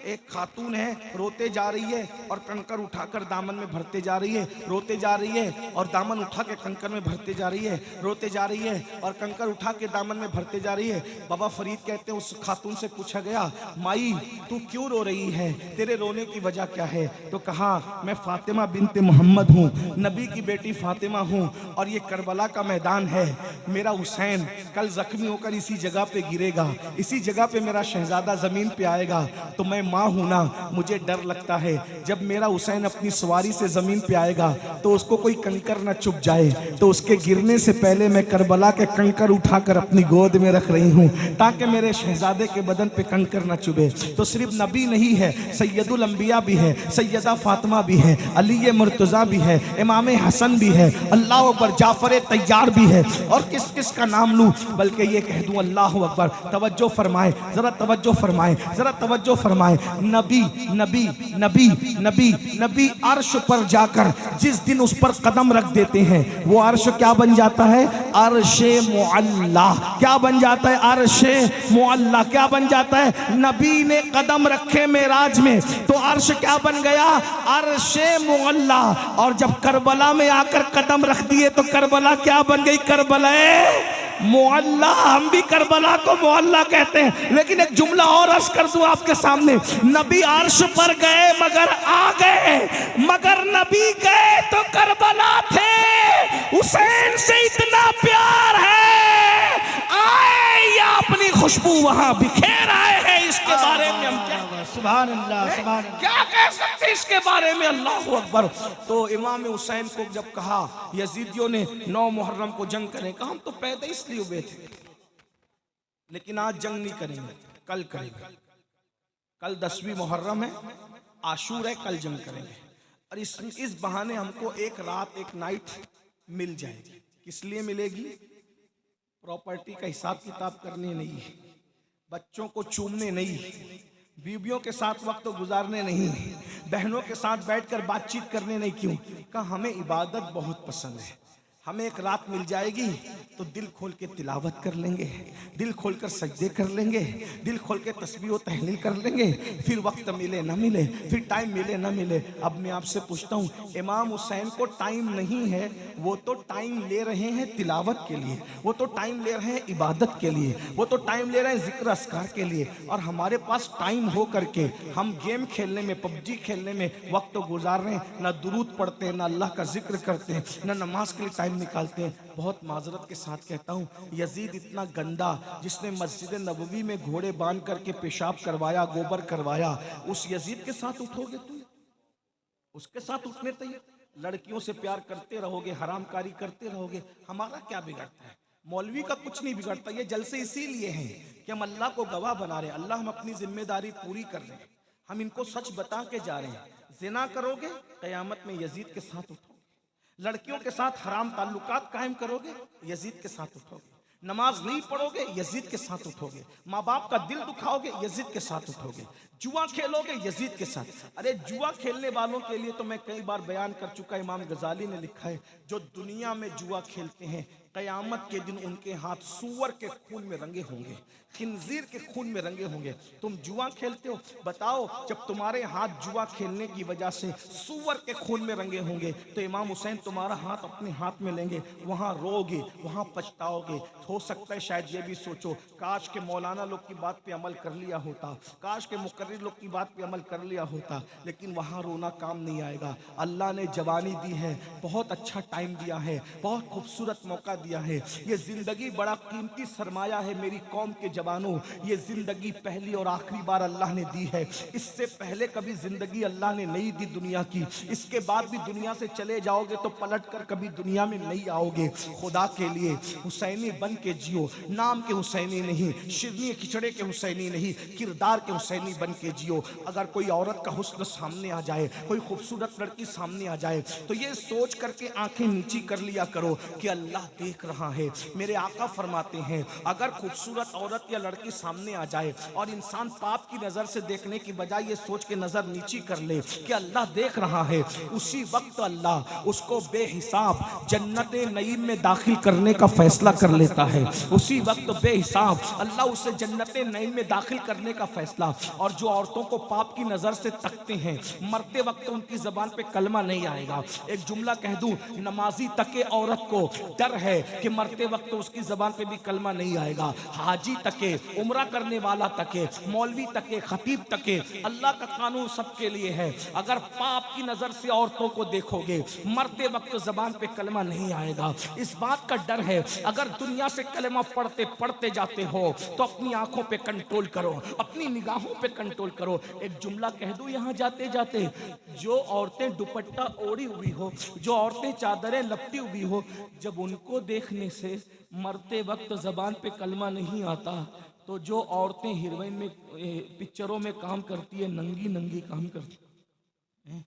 एक खातून है, रोते जा रही है और कंकर उठाकर दामन में भरते जा रही है, रोते जा रही है और दामन उठा के कंकर में भरते जा रही है, रोते जा रही है और कंकर उठा के दामन में भरते जा रही है। बाबा फरीद कहते हैं उस खातून से पूछा गया, माई तू क्यों रो रही है, तेरे रोने की वजह क्या है? तो कहा मैं फातिमा बिनते मोहम्मद हूँ, नबी की बेटी फातिमा हूँ और ये करबला का मैदान है। मेरा हुसैन कल जख्मी होकर इसी जगह पे गिरेगा, इसी जगह पे मेरा शहजादा जमीन पे आएगा, तो मैं माँ हूं ना, मुझे डर लगता है जब मेरा हुसैन अपनी सवारी से जमीन पे आएगा तो उसको कोई कंकर न चुभ जाए, तो उसके गिरने से पहले मैं करबला के कंकर उठाकर अपनी गोद में रख रही हूं ताकि मेरे शहजादे के बदन पे कंकर न चुभे। तो सिर्फ नबी नहीं है, सैयदुल अंबिया भी है, सैयदा फातिमा भी है, अली मुर्तजा भी है, इमाम हसन भी है, अल्लाह अकबर, जाफर तैयार भी है, और किस किस का नाम लूं, बल्कि ये कह दूं अल्लाह अकबर। तवज्जो फरमाए, जरा तवज्जो फरमाए, जरा तवज्जो फरमाए। नबी नबी नबी नबी नबी अर्श पर जाकर जिस दिन उस पर कदम रख देते हैं वो अर्श क्या बन जाता है? अर्शे मुअल्ला। क्या बन जाता है? अर्शे मुअल्ला। क्या बन जाता है? नबी ने कदम रखे मेराज में तो अर्श क्या बन गया? अर्शे मुअल्ला। और जब करबला में आकर कदम रख दिए तो करबला क्या बन गई? करबला मुअल्ला। हम भी करबला को मुअल्ला कहते हैं, लेकिन एक जुमला और अर्ज कर दूं आपके सामने, नबी अर्श पर गए मगर आ गए, मगर नबी गए तो करबला थे। हुसैन से इतना प्यार है, आए या अपनी खुशबू वहां बिखेर आए हैं। इसके बारे में हम क्या सुभान अल्लाह, सुभान अल्लाह, क्या कह सकते हैं इसके बारे में? अल्लाह अकबर। तो इमाम हुसैन को जब कहा यजीदियों ने 9 मुहर्रम को जंग करें, कहा हम तो पैदा इसलिए हुए थे, लेकिन आज जंग नहीं करेंगे, कल करेंगे। कल 10वीं मुहर्रम है, आशूर है, कल जंग करेंगे। और इस बहाने हमको एक रात एक नाइट मिल जाएगी। किस लिए मिलेगी? प्रॉपर्टी का हिसाब किताब करने नहीं, बच्चों को चूमने नहीं, बीवियों के साथ वक्त गुजारने नहीं, बहनों के साथ बैठकर बातचीत करने नहीं। क्यों? कहा हमें इबादत बहुत पसंद है, हमें एक रात मिल जाएगी तो दिल खोल के तिलावत कर लेंगे, दिल खोल कर सजदे कर लेंगे, दिल खोल के तस्बीह व तहलील कर लेंगे। फिर वक्त मिले ना मिले, फिर टाइम मिले ना मिले। अब मैं आपसे पूछता हूँ, इमाम हुसैन को टाइम नहीं है, वो तो टाइम ले रहे हैं तिलावत के लिए, वो तो टाइम ले रहे हैं इबादत के लिए, वो तो टाइम ले रहे हैं जिक्र अस्कार के लिए। और हमारे पास टाइम हो करके हम गेम खेलने में, पबजी खेलने में वक्त गुजार रहे हैं, ना दुरूद पढ़ते हैं, ना अल्लाह का जिक्र करते हैं, ना नमाज के लिए टाइम निकालते हैं। बहुत माजरत के साथ कहता हूँ, यजीद इतना गंदा जिसने मस्जिद नबवी में घोड़े बांध करके पेशाब करवाया, गोबर करवाया, उस यजीद के साथ उठोगे तुम? उसके साथ उठने तैयार? लड़कियों से प्यार करते रहोगे, हरामकारी करते रहोगे, हमारा क्या बिगड़ता है? मौलवी का कुछ नहीं बिगड़ता। ये जलसे इसीलिए हैं कि हम अल्लाह को गवाह बना रहे हैं, अल्लाह हम अपनी जिम्मेदारी पूरी कर रहे हैं, हम इनको सच बता के जा रहे हैं। जिना करोगे कयामत में यजीद के साथ उठोगे, लड़कियों के साथ हराम ताल्लुकात कायम करोगे, यजीद के साथ उठोगे, नमाज नहीं पढ़ोगे, यजीद के साथ उठोगे, माँ बाप का दिल दुखाओगे, यजीद के साथ उठोगे, जुआ खेलोगे, यजीद के साथ। अरे जुआ खेलने वालों के लिए तो मैं कई बार बयान कर चुका, इमाम गजाली ने लिखा है, जो दुनिया में जुआ खेलते हैं कयामत के दिन उनके हाथ सूअर के खून में रंगे होंगे, खिंजीर के खून में रंगे होंगे। तुम जुआ खेलते हो, बताओ जब तुम्हारे हाथ जुआ खेलने की वजह से सूअर के खून में रंगे होंगे तो इमाम हुसैन तुम्हारा हाथ अपने हाथ में लेंगे, वहां रोगे, वहां पछताओगे। हो सकता है शायद ये भी सोचो, काश के मौलाना लोग की बात पे अमल कर लिया होता, काश के मुकर्रिर लोग की बात पे अमल कर लिया होता, लेकिन वहां रोना काम नहीं आएगा। अल्लाह ने जवानी दी है, बहुत अच्छा टाइम दिया है, बहुत खूबसूरत मौका दिया है। ये जिंदगी बड़ा कीमती सरमाया है मेरी कौम के जवानों, ये जिंदगी पहली और आखिरी बार अल्लाह ने दी है। इससे पहले कभी जिंदगी अल्लाह ने नहीं दी दुनिया की, इसके बाद भी दुनिया से चले जाओगे तो पलट कर कभी दुनिया में नहीं आओगे। खुदा के लिए हुसैनी बन के जियो, नाम के हुसैनी नहीं, शिरनी खिचड़े के हुसैनी नहीं, किरदार के हुसैनी बन के जियो। अगर कोई औरत का हुस्न सामने आ जाए, कोई खूबसूरत लड़की सामने आ जाए, तो ये सोच करके आंखें नीची कर लिया करो कि अल्लाह देख देख रहा है। मेरे आका फरमाते हैं अगर खूबसूरत औरत या लड़की सामने आ जाए और इंसान पाप की नजर से देखने की बजाय ये सोच के नजर नीची कर ले कि अल्लाह देख रहा है, उसी वक्त अल्लाह उसको बेहिसाब जन्नत नईम में दाखिल करने का फैसला कर लेता है। उसी वक्त बेहिसाब अल्लाह उसे जन्नत नईम में दाखिल करने का फैसला। और जो औरतों को पाप की नजर से तकते हैं, मरते वक्त उनकी जबान पे कलमा नहीं आएगा। एक जुमला कह दूं, नमाजी तके औरत को डर है कि मरते वक्त उसकी जबान पे भी कलमा नहीं आएगा। हाजी तके, उम्रा करने वाला तके, मौलवी तके, खतीब तके, अल्लाह का कानून सबके लिए है। अगर पाप की नजर से औरतों को देखोगे, मरते वक्त जबान पे कलमा नहीं आएगा। इस बात का डर है अगर दुनिया से कलमा पढ़ते पढ़ते जाते हो तो अपनी आंखों पे कंट्रोल करो, अपनी निगाहों पे कंट्रोल करो। एक जुमला कह दूं यहां जाते जाते, जो औरतें दुपट्टा ओढ़ी हुई हो, जो औरतें चादरें लपटी हुई हो, जब उनको देखने से मरते वक्त जबान पे कलमा नहीं आता, तो जो औरतें हीरोइन में पिक्चरों में काम करती है, नंगी नंगी काम करती है,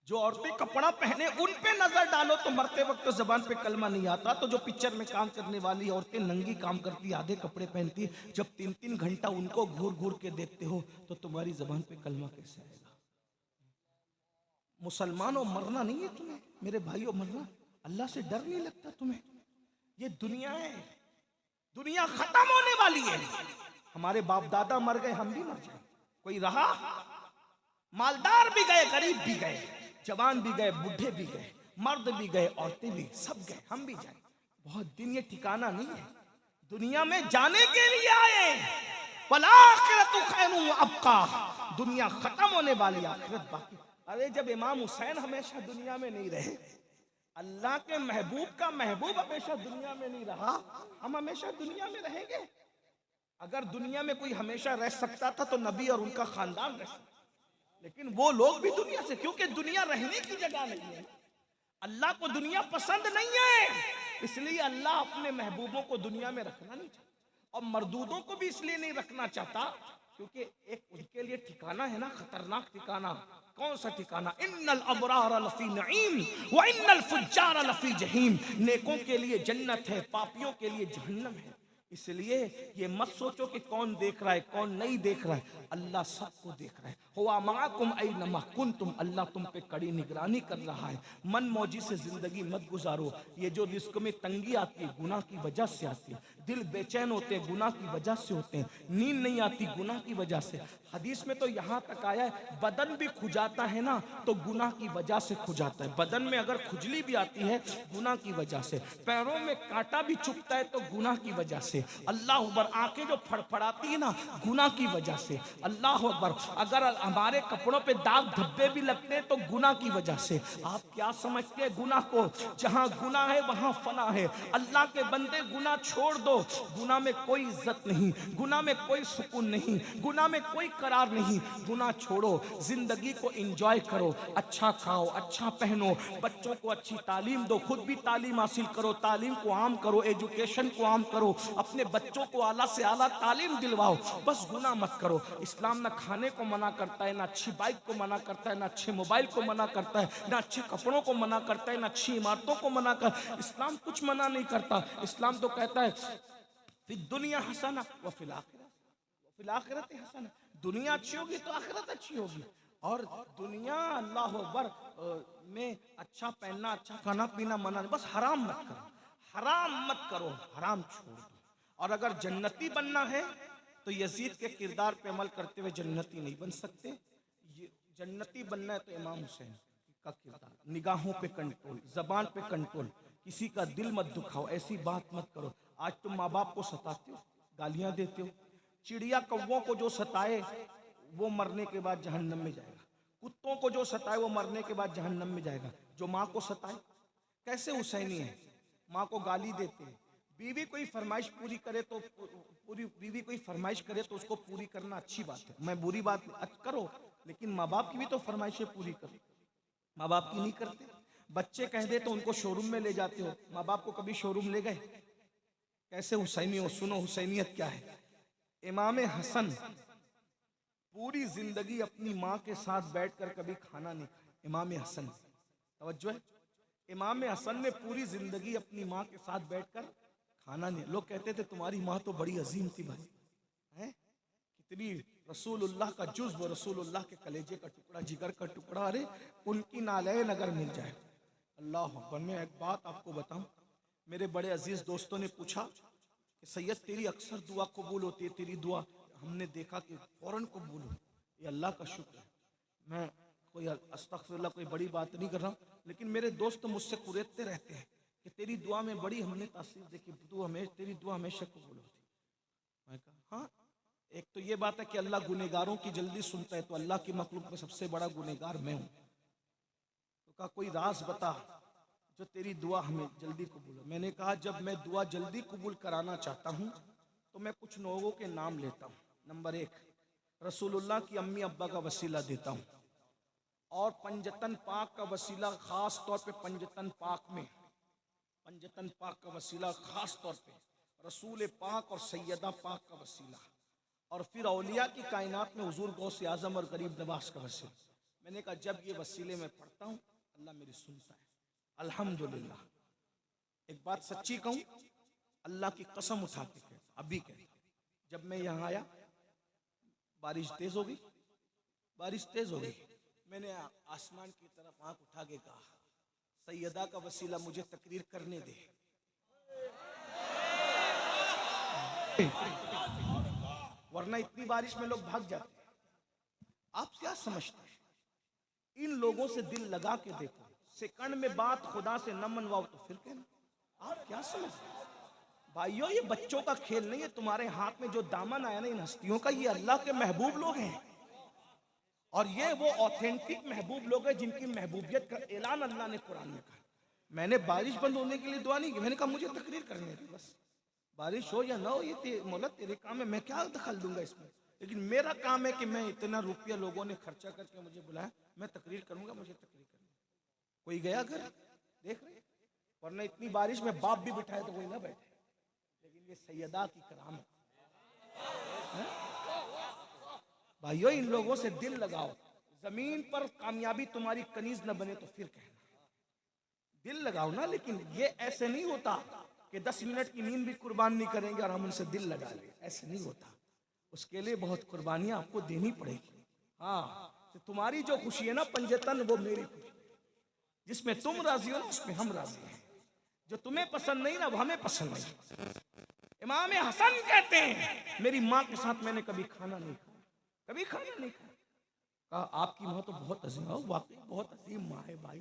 जो औरतें कपड़ा पहने उन पे नजर डालो तो मरते वक्त तो जबान पे कलमा नहीं आता। तो जो पिक्चर में काम करने वाली औरतें नंगी काम करती, आधे कपड़े पहनती, जब 3-3 घंटा उनको घूर घूर के देखते हो तो तुम्हारी जबान पे कलमा कैसे आएगा? मुसलमानों मरना नहीं है तुम्हें, मेरे भाइयों मरना, अल्लाह से डर नहीं लगता तुम्हें? ये दुनिया है, दुनिया खत्म होने वाली है। हमारे बाप दादा मर गए, हम भी मर जाए, कोई रहा? मालदार भी गए, गरीब भी गए, जवान भी गए, बूढ़े भी गए, मर्द भी गए, औरतें भी, सब गए, हम भी जाए। बहुत दिन ये ठिकाना नहीं है, दुनिया में जाने के लिए आए। वलाखिरतु खैरुन व अबका, दुनिया खत्म होने वाली, आखिरत बाकी। अरे जब इमाम हुसैन हमेशा दुनिया में नहीं रहे, अल्लाह के महबूब का महबूब हमेशा दुनिया में नहीं रहा, हम हमेशा दुनिया में रहेंगे? अगर दुनिया में कोई हमेशा रह सकता था तो नबी और उनका खानदान रह सकता, लेकिन वो लोग भी दुनिया से, क्योंकि दुनिया रहने की जगह नहीं है। अल्लाह को दुनिया पसंद नहीं है, इसलिए अल्लाह अपने महबूबों को दुनिया में रखना नहीं चाहता, और मरदूदों को भी इसलिए नहीं रखना चाहता क्योंकि एक उनके लिए ठिकाना है ना, खतरनाक ठिकाना। कौन सा ठिकाना? इन्नल अबरार लफी नईम व इन्नल फुज्जार लफी जहीम। नेकों के लिए जन्नत है, पापियों के लिए जहन्नम है। इसलिए ये मत सोचो कि कौन देख रहा है कौन नहीं देख रहा है, अल्लाह सबको देख रहा है। हुआ माकुम ऐनमा कुंतुम, अल्लाह तुम पे कड़ी निगरानी कर रहा है। मन मौजी से जिंदगी मत गुजारो। ये जो रिस्क में तंगी आती है गुनाह की वजह से आती है, दिल बेचैन होते हैं गुनाह की वजह से होते हैं, नींद नहीं आती गुनाह की वजह से। हदीस में तो यहाँ तक आया है बदन भी खुजाता है ना तो गुनाह की वजह से खुजाता है। बदन में अगर खुजली भी आती है गुनाह की वजह से, पैरों में कांटा भी चुभता है तो गुनाह की वजह से, अल्लाह अकबर, आंखें जो फड़फड़ाती है ना गुनाह की वजह से, अल्लाह अकबर, अगर हमारे कपड़ों पे दाग धब्बे भी लगते हैं तो गुनाह की वजह से। आप क्या समझते हैं गुनाह को? जहां गुनाह है वहां फना है। अल्लाह के बंदे गुनाह छोड़ दो, गुनाह में कोई इज्जत नहीं, गुनाह में कोई सुकून नहीं, गुनाह में कोई करार नहीं। गुनाह छोड़ो, जिंदगी को एंजॉय करो, अच्छा खाओ, अच्छा पहनो, बच्चों को अच्छी तालीम दो, खुद भी तालीम हासिल करो, तालीम को आम करो, एजुकेशन को आम करो, अपने बच्चों को आला से आला तालीम दिलवाओ, बस गुनाह मत करो। इस्लाम ना खाने को मना करता है, ना अच्छी बाइक को मना करता है, ना अच्छे मोबाइल को मना करता है, ना अच्छे कपड़ों को मना करता है, ना अच्छी इमारतों को मना कर, इस्लाम कुछ मना नहीं करता। इस्लाम तो कहता है फिर दुनिया हसना व फिल आखिरत हसना, दुनिया अच्छी होगी तो आखिरत अच्छी होगी। और दुनिया अल्लाह अकबर में अच्छा पहनना, अच्छा खाना पीना मना, बस हराम मत करो, हराम मत करो, हराम छोड़ दो। और अगर जन्नती बनना है तो यजीद के किरदार पे अमल करते हुए जन्नती नहीं बन सकते। ये जन्नती बनना है तो इमाम हुसैन का किरदार, निगाहों पे कंट्रोल, जबान पे कंट्रोल, किसी का दिल मत दुखाओ, ऐसी बात मत करो। आज तुम माँ बाप को सताते हो, गालियां देते हो, चिड़िया कौवों को जो सताए वो मरने के बाद जहन्नम में जाएगा, कुत्तों को जो सताए वो मरने के बाद जहन्नम में जाएगा। जो माँ को सताए कैसे हुसैनी है, माँ को गाली देते हैं। बीवी कोई फरमाइश पूरी करे तो पूरी, बीवी कोई फरमाइश करे तो उसको पूरी करना अच्छी बात है, मैं बुरी बात करो, लेकिन माँ बाप की भी तो फरमाइशें पूरी करो। माँ बाप की नहीं करते। बच्चे कह दे तो उनको शोरूम में ले जाते हो, माँ बाप को कभी शोरूम ले गए? कैसे हुसैनी हो? सुनो हुसैनियत क्या है। इमाम हसन पूरी जिंदगी अपनी माँ के साथ बैठकर कभी खाना नहीं खाया। इमाम हसन, तवज्जो है, इमाम हसन ने पूरी जिंदगी अपनी माँ के साथ बैठकर खाना नहीं, लोग कहते थे तुम्हारी माँ तो बड़ी अजीम थी भाई, हैं कितनी रसूलुल्लाह का जुज़्व, रसूलुल्लाह के कलेजे का टुकड़ा, जिगर का टुकड़ा, अरे उनकी नालैन अगर मिल जाए। अल्लाह अकबर। मैं एक बात आपको बताऊं, मेरे बड़े अजीज दोस्तों ने पूछा कि सैयद तेरी अक्सर दुआ कबूल होती है, तेरी दुआ हमने देखा कि फौरन कबूल हो। ये अल्लाह का शुक्र है। मैं कोई अस्तगफिरुल्लाह कोई बड़ी बात नहीं कर रहा हूँ, लेकिन मेरे दोस्त मुझसे कुरेदते रहते हैं कि तेरी दुआ में बड़ी हमने तासीर देखी, तेरी दुआ हमेशा कबूल होती। मैं कहा हाँ, एक तो ये बात है कि अल्लाह गुनेगारों की जल्दी सुनता है, तो अल्लाह की मखलूक में सबसे बड़ा गुनेगार मैं हूँ। तो कहा कोई राज बता जो तेरी दुआ हमें जल्दी कबूल हो। मैंने कहा जब मैं दुआ जल्दी कबूल कराना चाहता हूँ तो मैं कुछ लोगों के नाम लेता हूँ। नंबर 1, रसूलुल्लाह की अम्मी अब्बा का वसीला देता हूँ, और पंजतन पाक का वसीला खास तौर पे पंजतन पाक का वसीला खास तौर पे रसूल पाक और सैयदा पाक का वसीला, और फिर औलिया की कायनात में हुजूर गौसे आजम और गरीब नवाज का वसीला। मैंने कहा जब ये वसीले में पढ़ता हूँ अल्लाह मेरी सुनता है, अल्हम्दुलिल्लाह। एक बात सच्ची कहूँ, अल्लाह की कसम उठा के कहता, अभी कहता, जब मैं यहाँ आया बारिश तेज हो गई, मैंने आसमान की तरफ आंख उठा के कहा सैयदा का वसीला मुझे तकरीर करने दे। वरना इतनी बारिश में लोग भाग जाते। आप क्या समझते हैं? इन लोगों से दिल लगा के देखो, सेकंड में बात खुदा से न मनवाओ तो फिर कहना। आप क्या समझते हैं? भाइयों ये बच्चों का खेल नहीं है। तुम्हारे हाथ में जो दामन आया ना इन हस्तियों का, ये अल्लाह के महबूब लोग हैं, और ये वो ऑथेंटिक महबूब लोग हैं जिनकी महबूबियत का ऐलान अल्लाह ने कुरान में कहा। मैंने बारिश बंद होने के लिए दुआ नहीं की, मैंने कहा मुझे तकरीर करने दे, बस बारिश हो या ना हो ये मौला तेरे काम है, मैं क्या दखल दूंगा इसमें। लेकिन मेरा काम है कि मैं इतना रुपया लोगों ने खर्चा करके मुझे बुलाया, मैं तकरीर करूंगा, मुझे तकरीर करनी। कोई गया घर देख रहे, वरना इतनी बारिश में बाप भी बिठाए तो कोई ना बैठे। लेकिन ये सैयदा की करामत है। भाइयों इन लोगों से दिल लगाओ। जमीन पर कामयाबी तुम्हारी कनीज न बने तो फिर कहना, दिल लगाओ ना। लेकिन ये ऐसे नहीं होता कि 10 मिनट की नींद भी कुर्बान नहीं करेंगे और हम उनसे दिल लगा लें, ऐसे नहीं होता। उसके लिए बहुत कुर्बानियां आपको देनी पड़ेगी। हाँ, तो तुम्हारी जो खुशी है ना पंजतन, वो मेरी खुशी। जिसमें तुम राजी हो ना उसमें हम राजी हैं। जो तुम्हें पसंद नहीं ना वो हमें पसंद नहीं। इमाम हसन कहते हैं मेरी माँ के साथ मैंने कभी खाना नहीं खाया। कहा आपकी माँ तो बहुत अजीम है। वाकई बहुत अजीम माँ है भाई।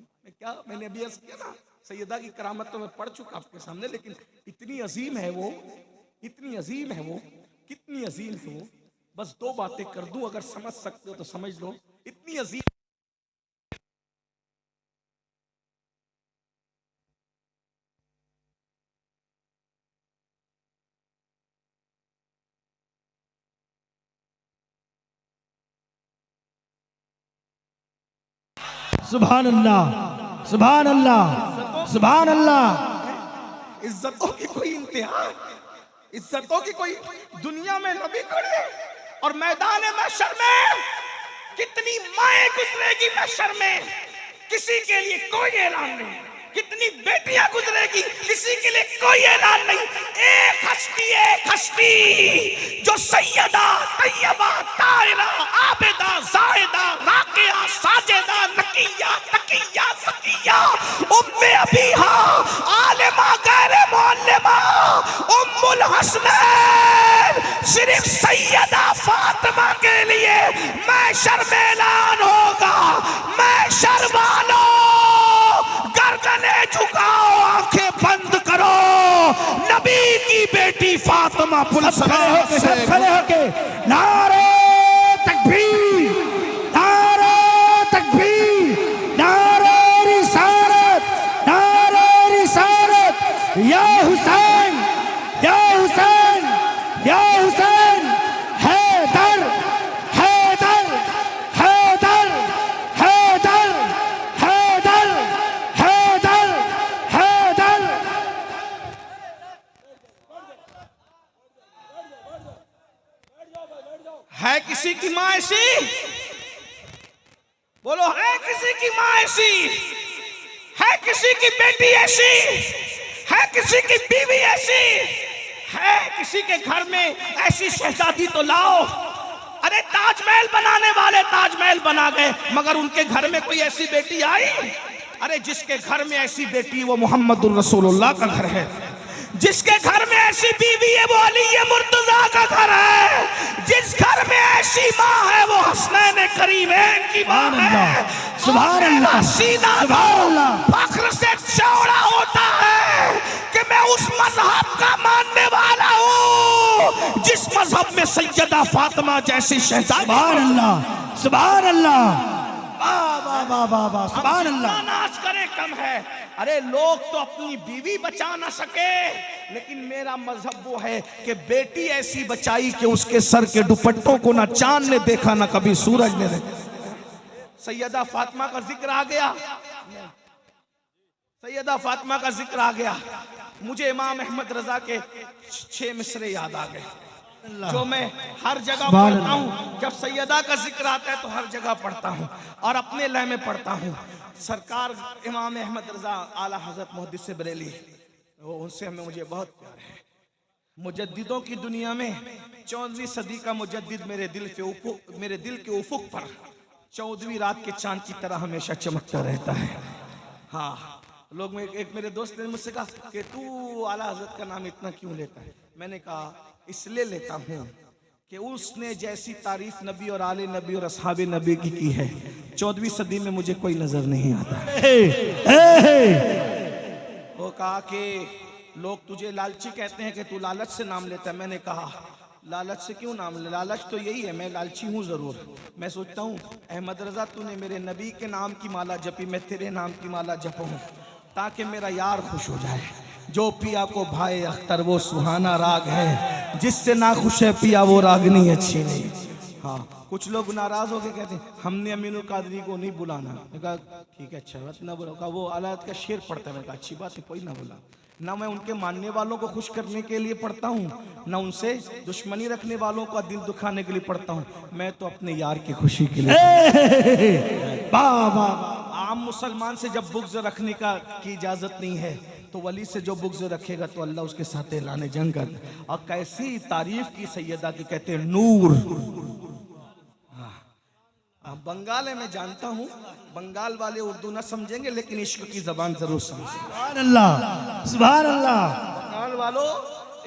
मैंने अभी अर्ज किया ना, सैयदा की करामत तो मैं पढ़ चुका आपके सामने, लेकिन इतनी अजीम है वो, कितनी अजीम है वो। बस 2 बातें कर दूं, अगर समझ सकते हो तो समझ लो। इतनी अजीम सुभान अल्लाह, सुभान अल्लाह, सुभान अल्लाह। इज्जतों की कोई इम्तिहान, इज्जतों की कोई दुनिया में नबी खड़े और मैदान महशर में कितनी माएं गुजरेगी महशर में, किसी के लिए कोई ऐलान नहीं। कितनी बेटियां गुजरेगी, किसी के लिए कोई ऐलान नहीं। एक हस्ती जो सैयदा तैयबा ताहिरा आबिदा जाहिदा राकिया साजिदा नकिया तकिया सकिया उम्मे अबीहा आलिमा गैर मुअल्लिमा उम्मुल हसनैन, सिर्फ सैयदा फातिमा के लिए महशर में ऐलान होगा। महशर वालों गर्दने झुकाओ, आंखें बंद करो, नबी की बेटी फातिमा सब खड़े होके नारे तकबीर, नारे तकबीर, नारे रिसालत, नारे रिसालत। या हुसैन, या हुसैन, या हुसैन, हैदर, हैदर, हैदर, हैदर, हैदर, हैदर, हैदर। है किसी की माँ ऐसी? बोलो है किसी की माँ ऐसी? है है किसी की बेटी ऐसी, है किसी की बीवी ऐसी, है किसी के घर में ऐसी शहजादी तो लाओ। अरे ताजमहल बनाने वाले ताजमहल बना गए, मगर उनके घर में कोई ऐसी बेटी आई? अरे जिसके घर में ऐसी बेटी वो मोहम्मदुर रसूलुल्लाह का घर है, जिसके घर में ऐसी बीवी है वो अली मुर्तजा का घर है, जिस घर में ऐसी माँ है वो हसनैन करीमैन की माँ है। सुभान अल्लाह, सीना सुभान अल्लाह। फख्र से चौड़ा होता है कि मैं उस मजहब का मानने वाला हूँ जिस मजहब में सैयदा फातिमा जैसी शहजादी। सुभान अल्लाह, सुभान अल्लाह, वाह वाह वाह वाह वाह, सुभान अल्लाह। नाश करे कम है। अरे लोग तो अपनी बीवी बचा ना सके, लेकिन मेरा मजहब वो है कि बेटी ऐसी बचाई कि उसके सर के दुपट्टों को ना चांद ने देखा ना कभी सूरज ने देखा। सैयदा फातिमा का जिक्र आ गया, सैयदा फातिमा का जिक्र आ गया, मुझे इमाम अहमद रजा के 6 मिसरे याद आ गए जो मैं हर जगह पढ़ता हूँ। जब सैयदा का जिक्र आता है तो हर जगह पढ़ता हूँ और अपने लय में पढ़ता हूँ। सरकार इमाम अहमद रजा आला हजरत मुहद्दिस बरेली, उनसे हमें मुझे बहुत प्यार है। मुजद्दिदों की दुनिया में 14वीं सदी का मुजद्दिद मेरे दिल के उफुक पर 14वीं रात के चांद की तरह हमेशा चमकता रहता है। हाँ, लोग में एक मेरे दोस्त ने मुझसे कहा कि तू आला हजरत का नाम इतना क्यों लेता है? मैंने कहा इसलिए लेता हूँ कि उसने जैसी तारीफ नबी और आले नबी और असहाबे नबी की है 14वीं सदी में मुझे कोई नजर नहीं आता। वो कहा कि लोग तुझे लालची कहते हैं कि तू लालच से नाम लेता है। मैंने कहा लालच से क्यों नाम ले, लालच तो यही है, मैं लालची हूँ जरूर। मैं सोचता हूँ अहमद रजा तूने मेरे नबी के नाम की माला जपी, मैं तेरे नाम की माला जपूँ ताकि मेरा यार खुश हो जाए। जो पिया को भाई अख्तर वो सुहाना राग है, जिससे ना खुश है पिया वो रागनी अच्छी नहीं। हाँ, कुछ लोग नाराज होके कहते हैं हमने अमीनुल कादरी को नहीं बुलाना। मैं कहा ठीक है, अच्छा बात ना बुला। वो अलायत का शेर पढ़ता है। मैंने कहा अच्छी बात है, कोई ना बुला। ना मैं उनके मानने वालों को खुश करने के लिए पढ़ता हूँ, ना उनसे दुश्मनी रखने वालों का दिल दुखाने के लिए पढ़ता हूँ। मैं तो अपने यार की खुशी के लिए। आम मुसलमान से जब बुग़्ज़ रखने की इजाजत नहीं है तो वली से जो बुग़्ज़ रखेगा तो अल्लाह उसके साथ ऐलान जंग कर। और कैसी तारीफ की सैयदा की, कहते हैं नूर। बंगाल है, मैं जानता हूँ बंगाल वाले उर्दू ना समझेंगे लेकिन इश्क की जबान जरूर समझेंगे। सुभान अल्लाह, सुभान अल्लाह। बंगाल वालों,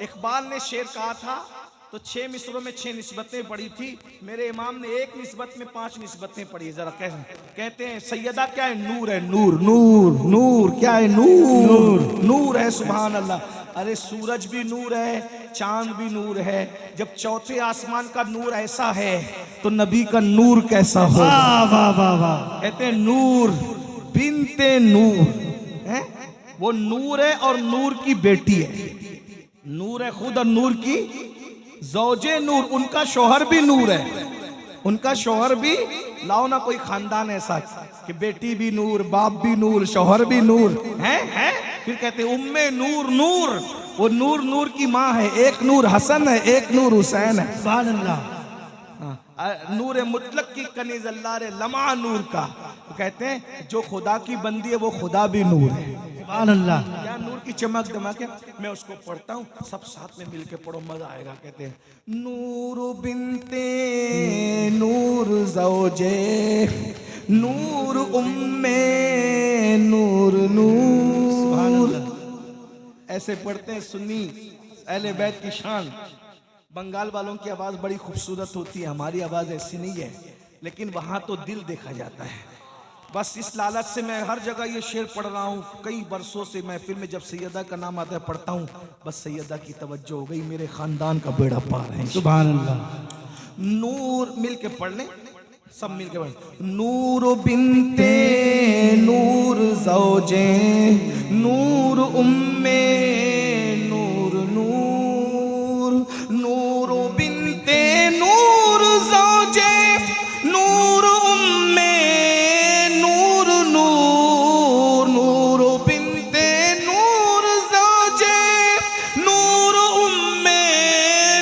इकबाल ने शेर कहा था तो 6 मिसरों में 6 निस्बतें पढ़ी थी। मेरे इमाम ने एक निस्बत में 5 निस्बतें पढ़ी। जरा कहते हैं सैयदा क्या है? नूर है, नूर नूर नूर। क्या है? नूर नूर है। सुभान अल्लाह। अरे सूरज भी नूर है, चांद भी नूर है। जब चौथे आसमान का नूर ऐसा है तो नबी का नूर कैसा हो? वाह वाह वाह वाह। कहते हैं नूर बिनते नूर है, वो नूर है और नूर की बेटी है। नूर है खुद और नूर की ज़ौजे नूर। उनका शौहर भी नूर है, उनका शौहर भी। लाओ ना कोई खानदान ऐसा कि बेटी भी नूर, बाप भी नूर, शौहर भी नूर है। फिर कहते उम्मे नूर नूर। वो नूर नूर की माँ है। एक नूर हसन है, एक नूर हुसैन है। सुभान अल्लाह। नूर मुतलक की कनीज अल्लाह रे लमा नूर का। तो कहते हैं जो खुदा की बंदी है वो खुदा भी नूर है। सुभान अल्लाह। क्या नूर की चमक दमक है। मैं उसको पढ़ता हूँ, सब साथ में मिलके पढ़ो, मजा आएगा। कहते हैं नूर बिनते नूर ज़ौजे नूर उम्मे नूर नूर। ऐसे पढ़ते हैं सुन्नी अहले बैत की शान। बंगाल वालों की आवाज़ बड़ी खूबसूरत होती है, हमारी आवाज़ ऐसी नहीं है, लेकिन वहाँ तो दिल देखा जाता है। बस इस लालच से मैं हर जगह ये शेर पढ़ रहा हूँ। कई बरसों से महफिल में जब सैयदा का नाम आता है पढ़ता हूँ, बस सैयदा की तवज्जो हो गई, मेरे खानदान का बेड़ा पार है। सुभान अल्लाह। नूर मिल के पढ़ लें, सब मिल के पढ़। नूर बिनते नूर ज़ौजे नूर उम्मे नूर नूर। नूर बिनते नूर ज़ौजे नूर उम्मे नूर नूर। नूर बिनते नूर ज़ौजे नूर उम्मे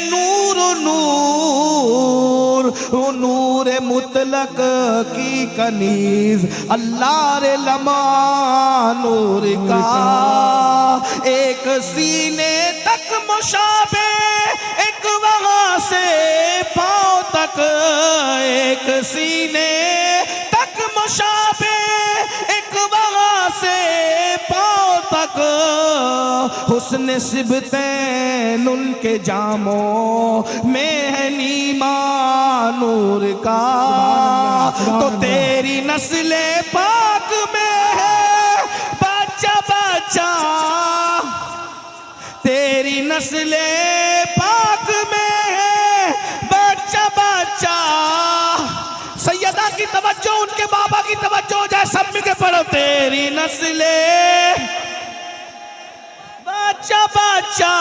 नूर नूर। नूर मुतलक की कनीज, अल्लाह रे लमा नूर का, एक सीने तक मुशाबे, एक वहां से पांव तक, एक सीने तक मुशाबे, एक वहां से पांव तक, हुस्न सिबतैन उनके जामों में है नीमा नूर का, तो तेरी नस्ले पाक में है बच्चा बच्चा, तेरी नस्ले पाक में है बच्चा बच्चा। सैयदा की तवज्जो, उनके बाबा की तवज्जो जाए, सब मिलके पढ़ो, तेरी नस्ले बच्चा बच्चा,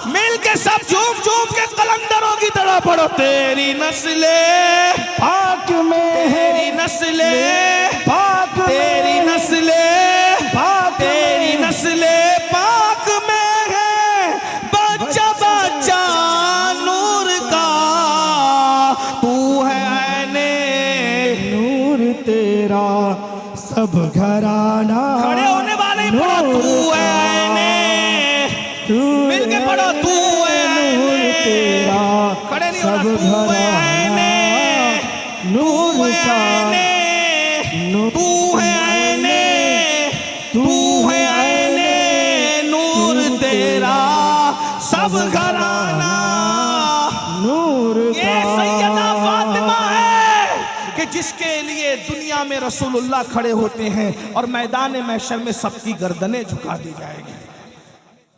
मिलके सब झूम झूम के कलंदरों की तरह पढ़ो, तेरी नस्ले पाक में है, तेरी नस्ले पाक में, तेरी नस्ले पाक में, तेरी नस्ले पाक में है बच्चा बच्चा नूर का, तू है ऐने नूर तेरा सब घराना, खड़े होने वाले ही पढ़ो, तू है ऐने, मिलके पढ़ो, तू है नूर ऐने, तेरा खड़े नहीं सब होना, तू है ऐने, नूर का, तू है ऐने, तू है ऐने, नूर तेरा सब घराना, नूर ये सैयदा फातिमा है कि जिसके लिए दुनिया में रसूलुल्लाह खड़े होते हैं और मैदान महशर में सबकी गर्दनें झुका दी जाएगी।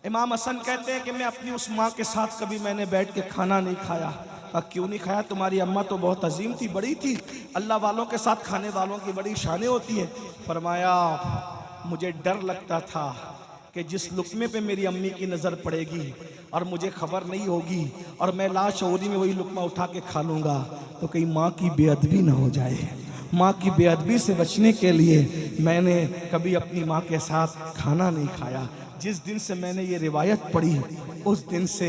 इमाम हसन कहते हैं कि मैं अपनी उस माँ के साथ कभी मैंने बैठ के खाना नहीं खाया। क्यों नहीं खाया? तुम्हारी अम्मा तो बहुत अजीम थी, बड़ी थी, अल्लाह वालों के साथ खाने वालों की बड़ी शानें होती है। फरमाया मुझे डर लगता था कि जिस लुक़्मे पे मेरी अम्मी की नज़र पड़ेगी और मुझे खबर नहीं होगी और मैं लाशऊरी में वही लुक़्मा उठा के खा लूँगा तो कहीं माँ की बेअदबी ना हो जाए। माँ की बेअदबी से बचने के लिए मैंने कभी अपनी माँ के साथ खाना नहीं खाया। जिस दिन से मैंने ये रिवायत पढ़ी उस दिन से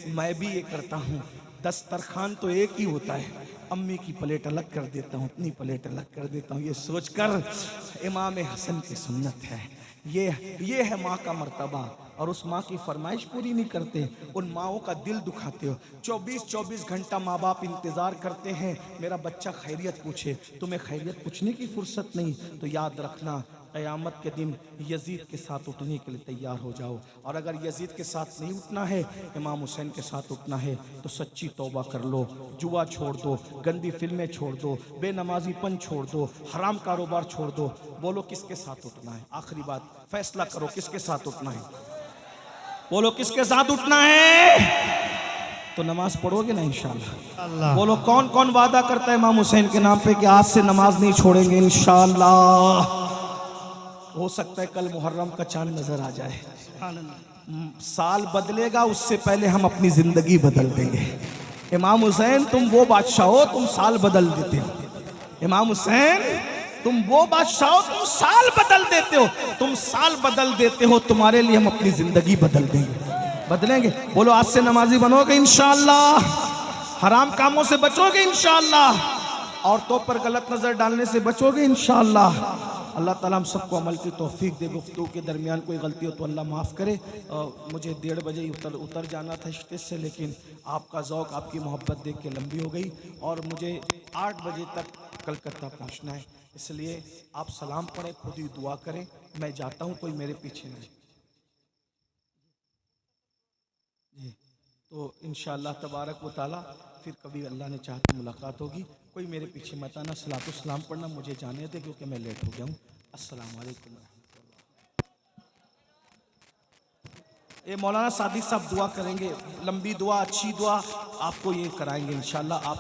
मैं भी ये करता हूँ। दस्तरखान तो एक ही होता है, अम्मी की प्लेट अलग कर देता हूँ, अपनी प्लेट अलग कर देता हूँ। ये सोचकर इमाम हसन की सुन्नत है, ये है माँ का मर्तबा। और उस माँ की फरमाइश पूरी नहीं करते, उन माँओं का दिल दुखाते हो। 24-24 घंटा माँ बाप इंतज़ार करते हैं मेरा बच्चा खैरियत पूछे, तुम्हें खैरियत पूछने की फुर्सत नहीं। तो याद रखना क़यामत के दिन यजीद के साथ उठने के लिए तैयार हो जाओ। और अगर यजीद के साथ नहीं उठना है, इमाम हुसैन के साथ उठना है तो सच्ची तौबा कर लो, जुआ छोड़ दो, गंदी फिल्में छोड़ दो, बेनमाजीपन छोड़ दो, हराम कारोबार छोड़ दो। बोलो किसके साथ उठना है? आखिरी बात, फैसला करो किसके साथ उठना है। बोलो किसके साथ उठना है? तो नमाज पढ़ोगे ना इंशाअल्लाह। बोलो कौन कौन वादा करता है इमाम हुसैन के नाम पे कि आज से नमाज नहीं छोड़ेंगे इंशाअल्लाह। हो सकता है कल मुहर्रम का चांद नजर आ जाए, साल बदलेगा उससे पहले हम अपनी जिंदगी बदल देंगे। इमाम हुसैन तुम वो बादशाह हो, तुम साल बदल देते हो। इमाम हुसैन तुम वो बादशाह हो, तुम साल बदल देते हो, तुम साल बदल देते हो। तुम्हारे लिए हम अपनी जिंदगी बदल देंगे, बदलेंगे। बोलो आज से नमाजी बनोगे इंशाअल्लाह, हराम कामों से बचोगे इंशाअल्लाह, औरतों पर गलत नजर डालने से बचोगे इंशाअल्लाह। अल्लाह ताला हम सबको अमल की तौफीक दे। गुफ्तगू के दरमियान कोई गलती हो तो अल्लाह माफ़ करे। मुझे 1:30 बजे उतर जाना था स्टेज से, लेकिन आपका ज़ौक़ आपकी मोहब्बत देख के लंबी हो गई और मुझे 8 बजे तक कलकत्ता पहुंचना है। इसलिए आप सलाम पढ़ें, खुद ही दुआ करें, मैं जाता हूं, कोई मेरे पीछे नहीं जी। तो इंशाअल्लाह तबारक व तआला फिर कभी अल्लाह ने चाहा तो मुलाकात होगी। कोई मेरे पीछे मत आना, सलातो सलाम पढ़ना, मुझे जाने दे क्योंकि मैं लेट हो गया हूँ। अस्सलाम वालेकुम। ये मौलाना सादिक साहब दुआ करेंगे, लंबी दुआ, अच्छी दुआ आपको ये कराएंगे इंशाअल्लाह। आप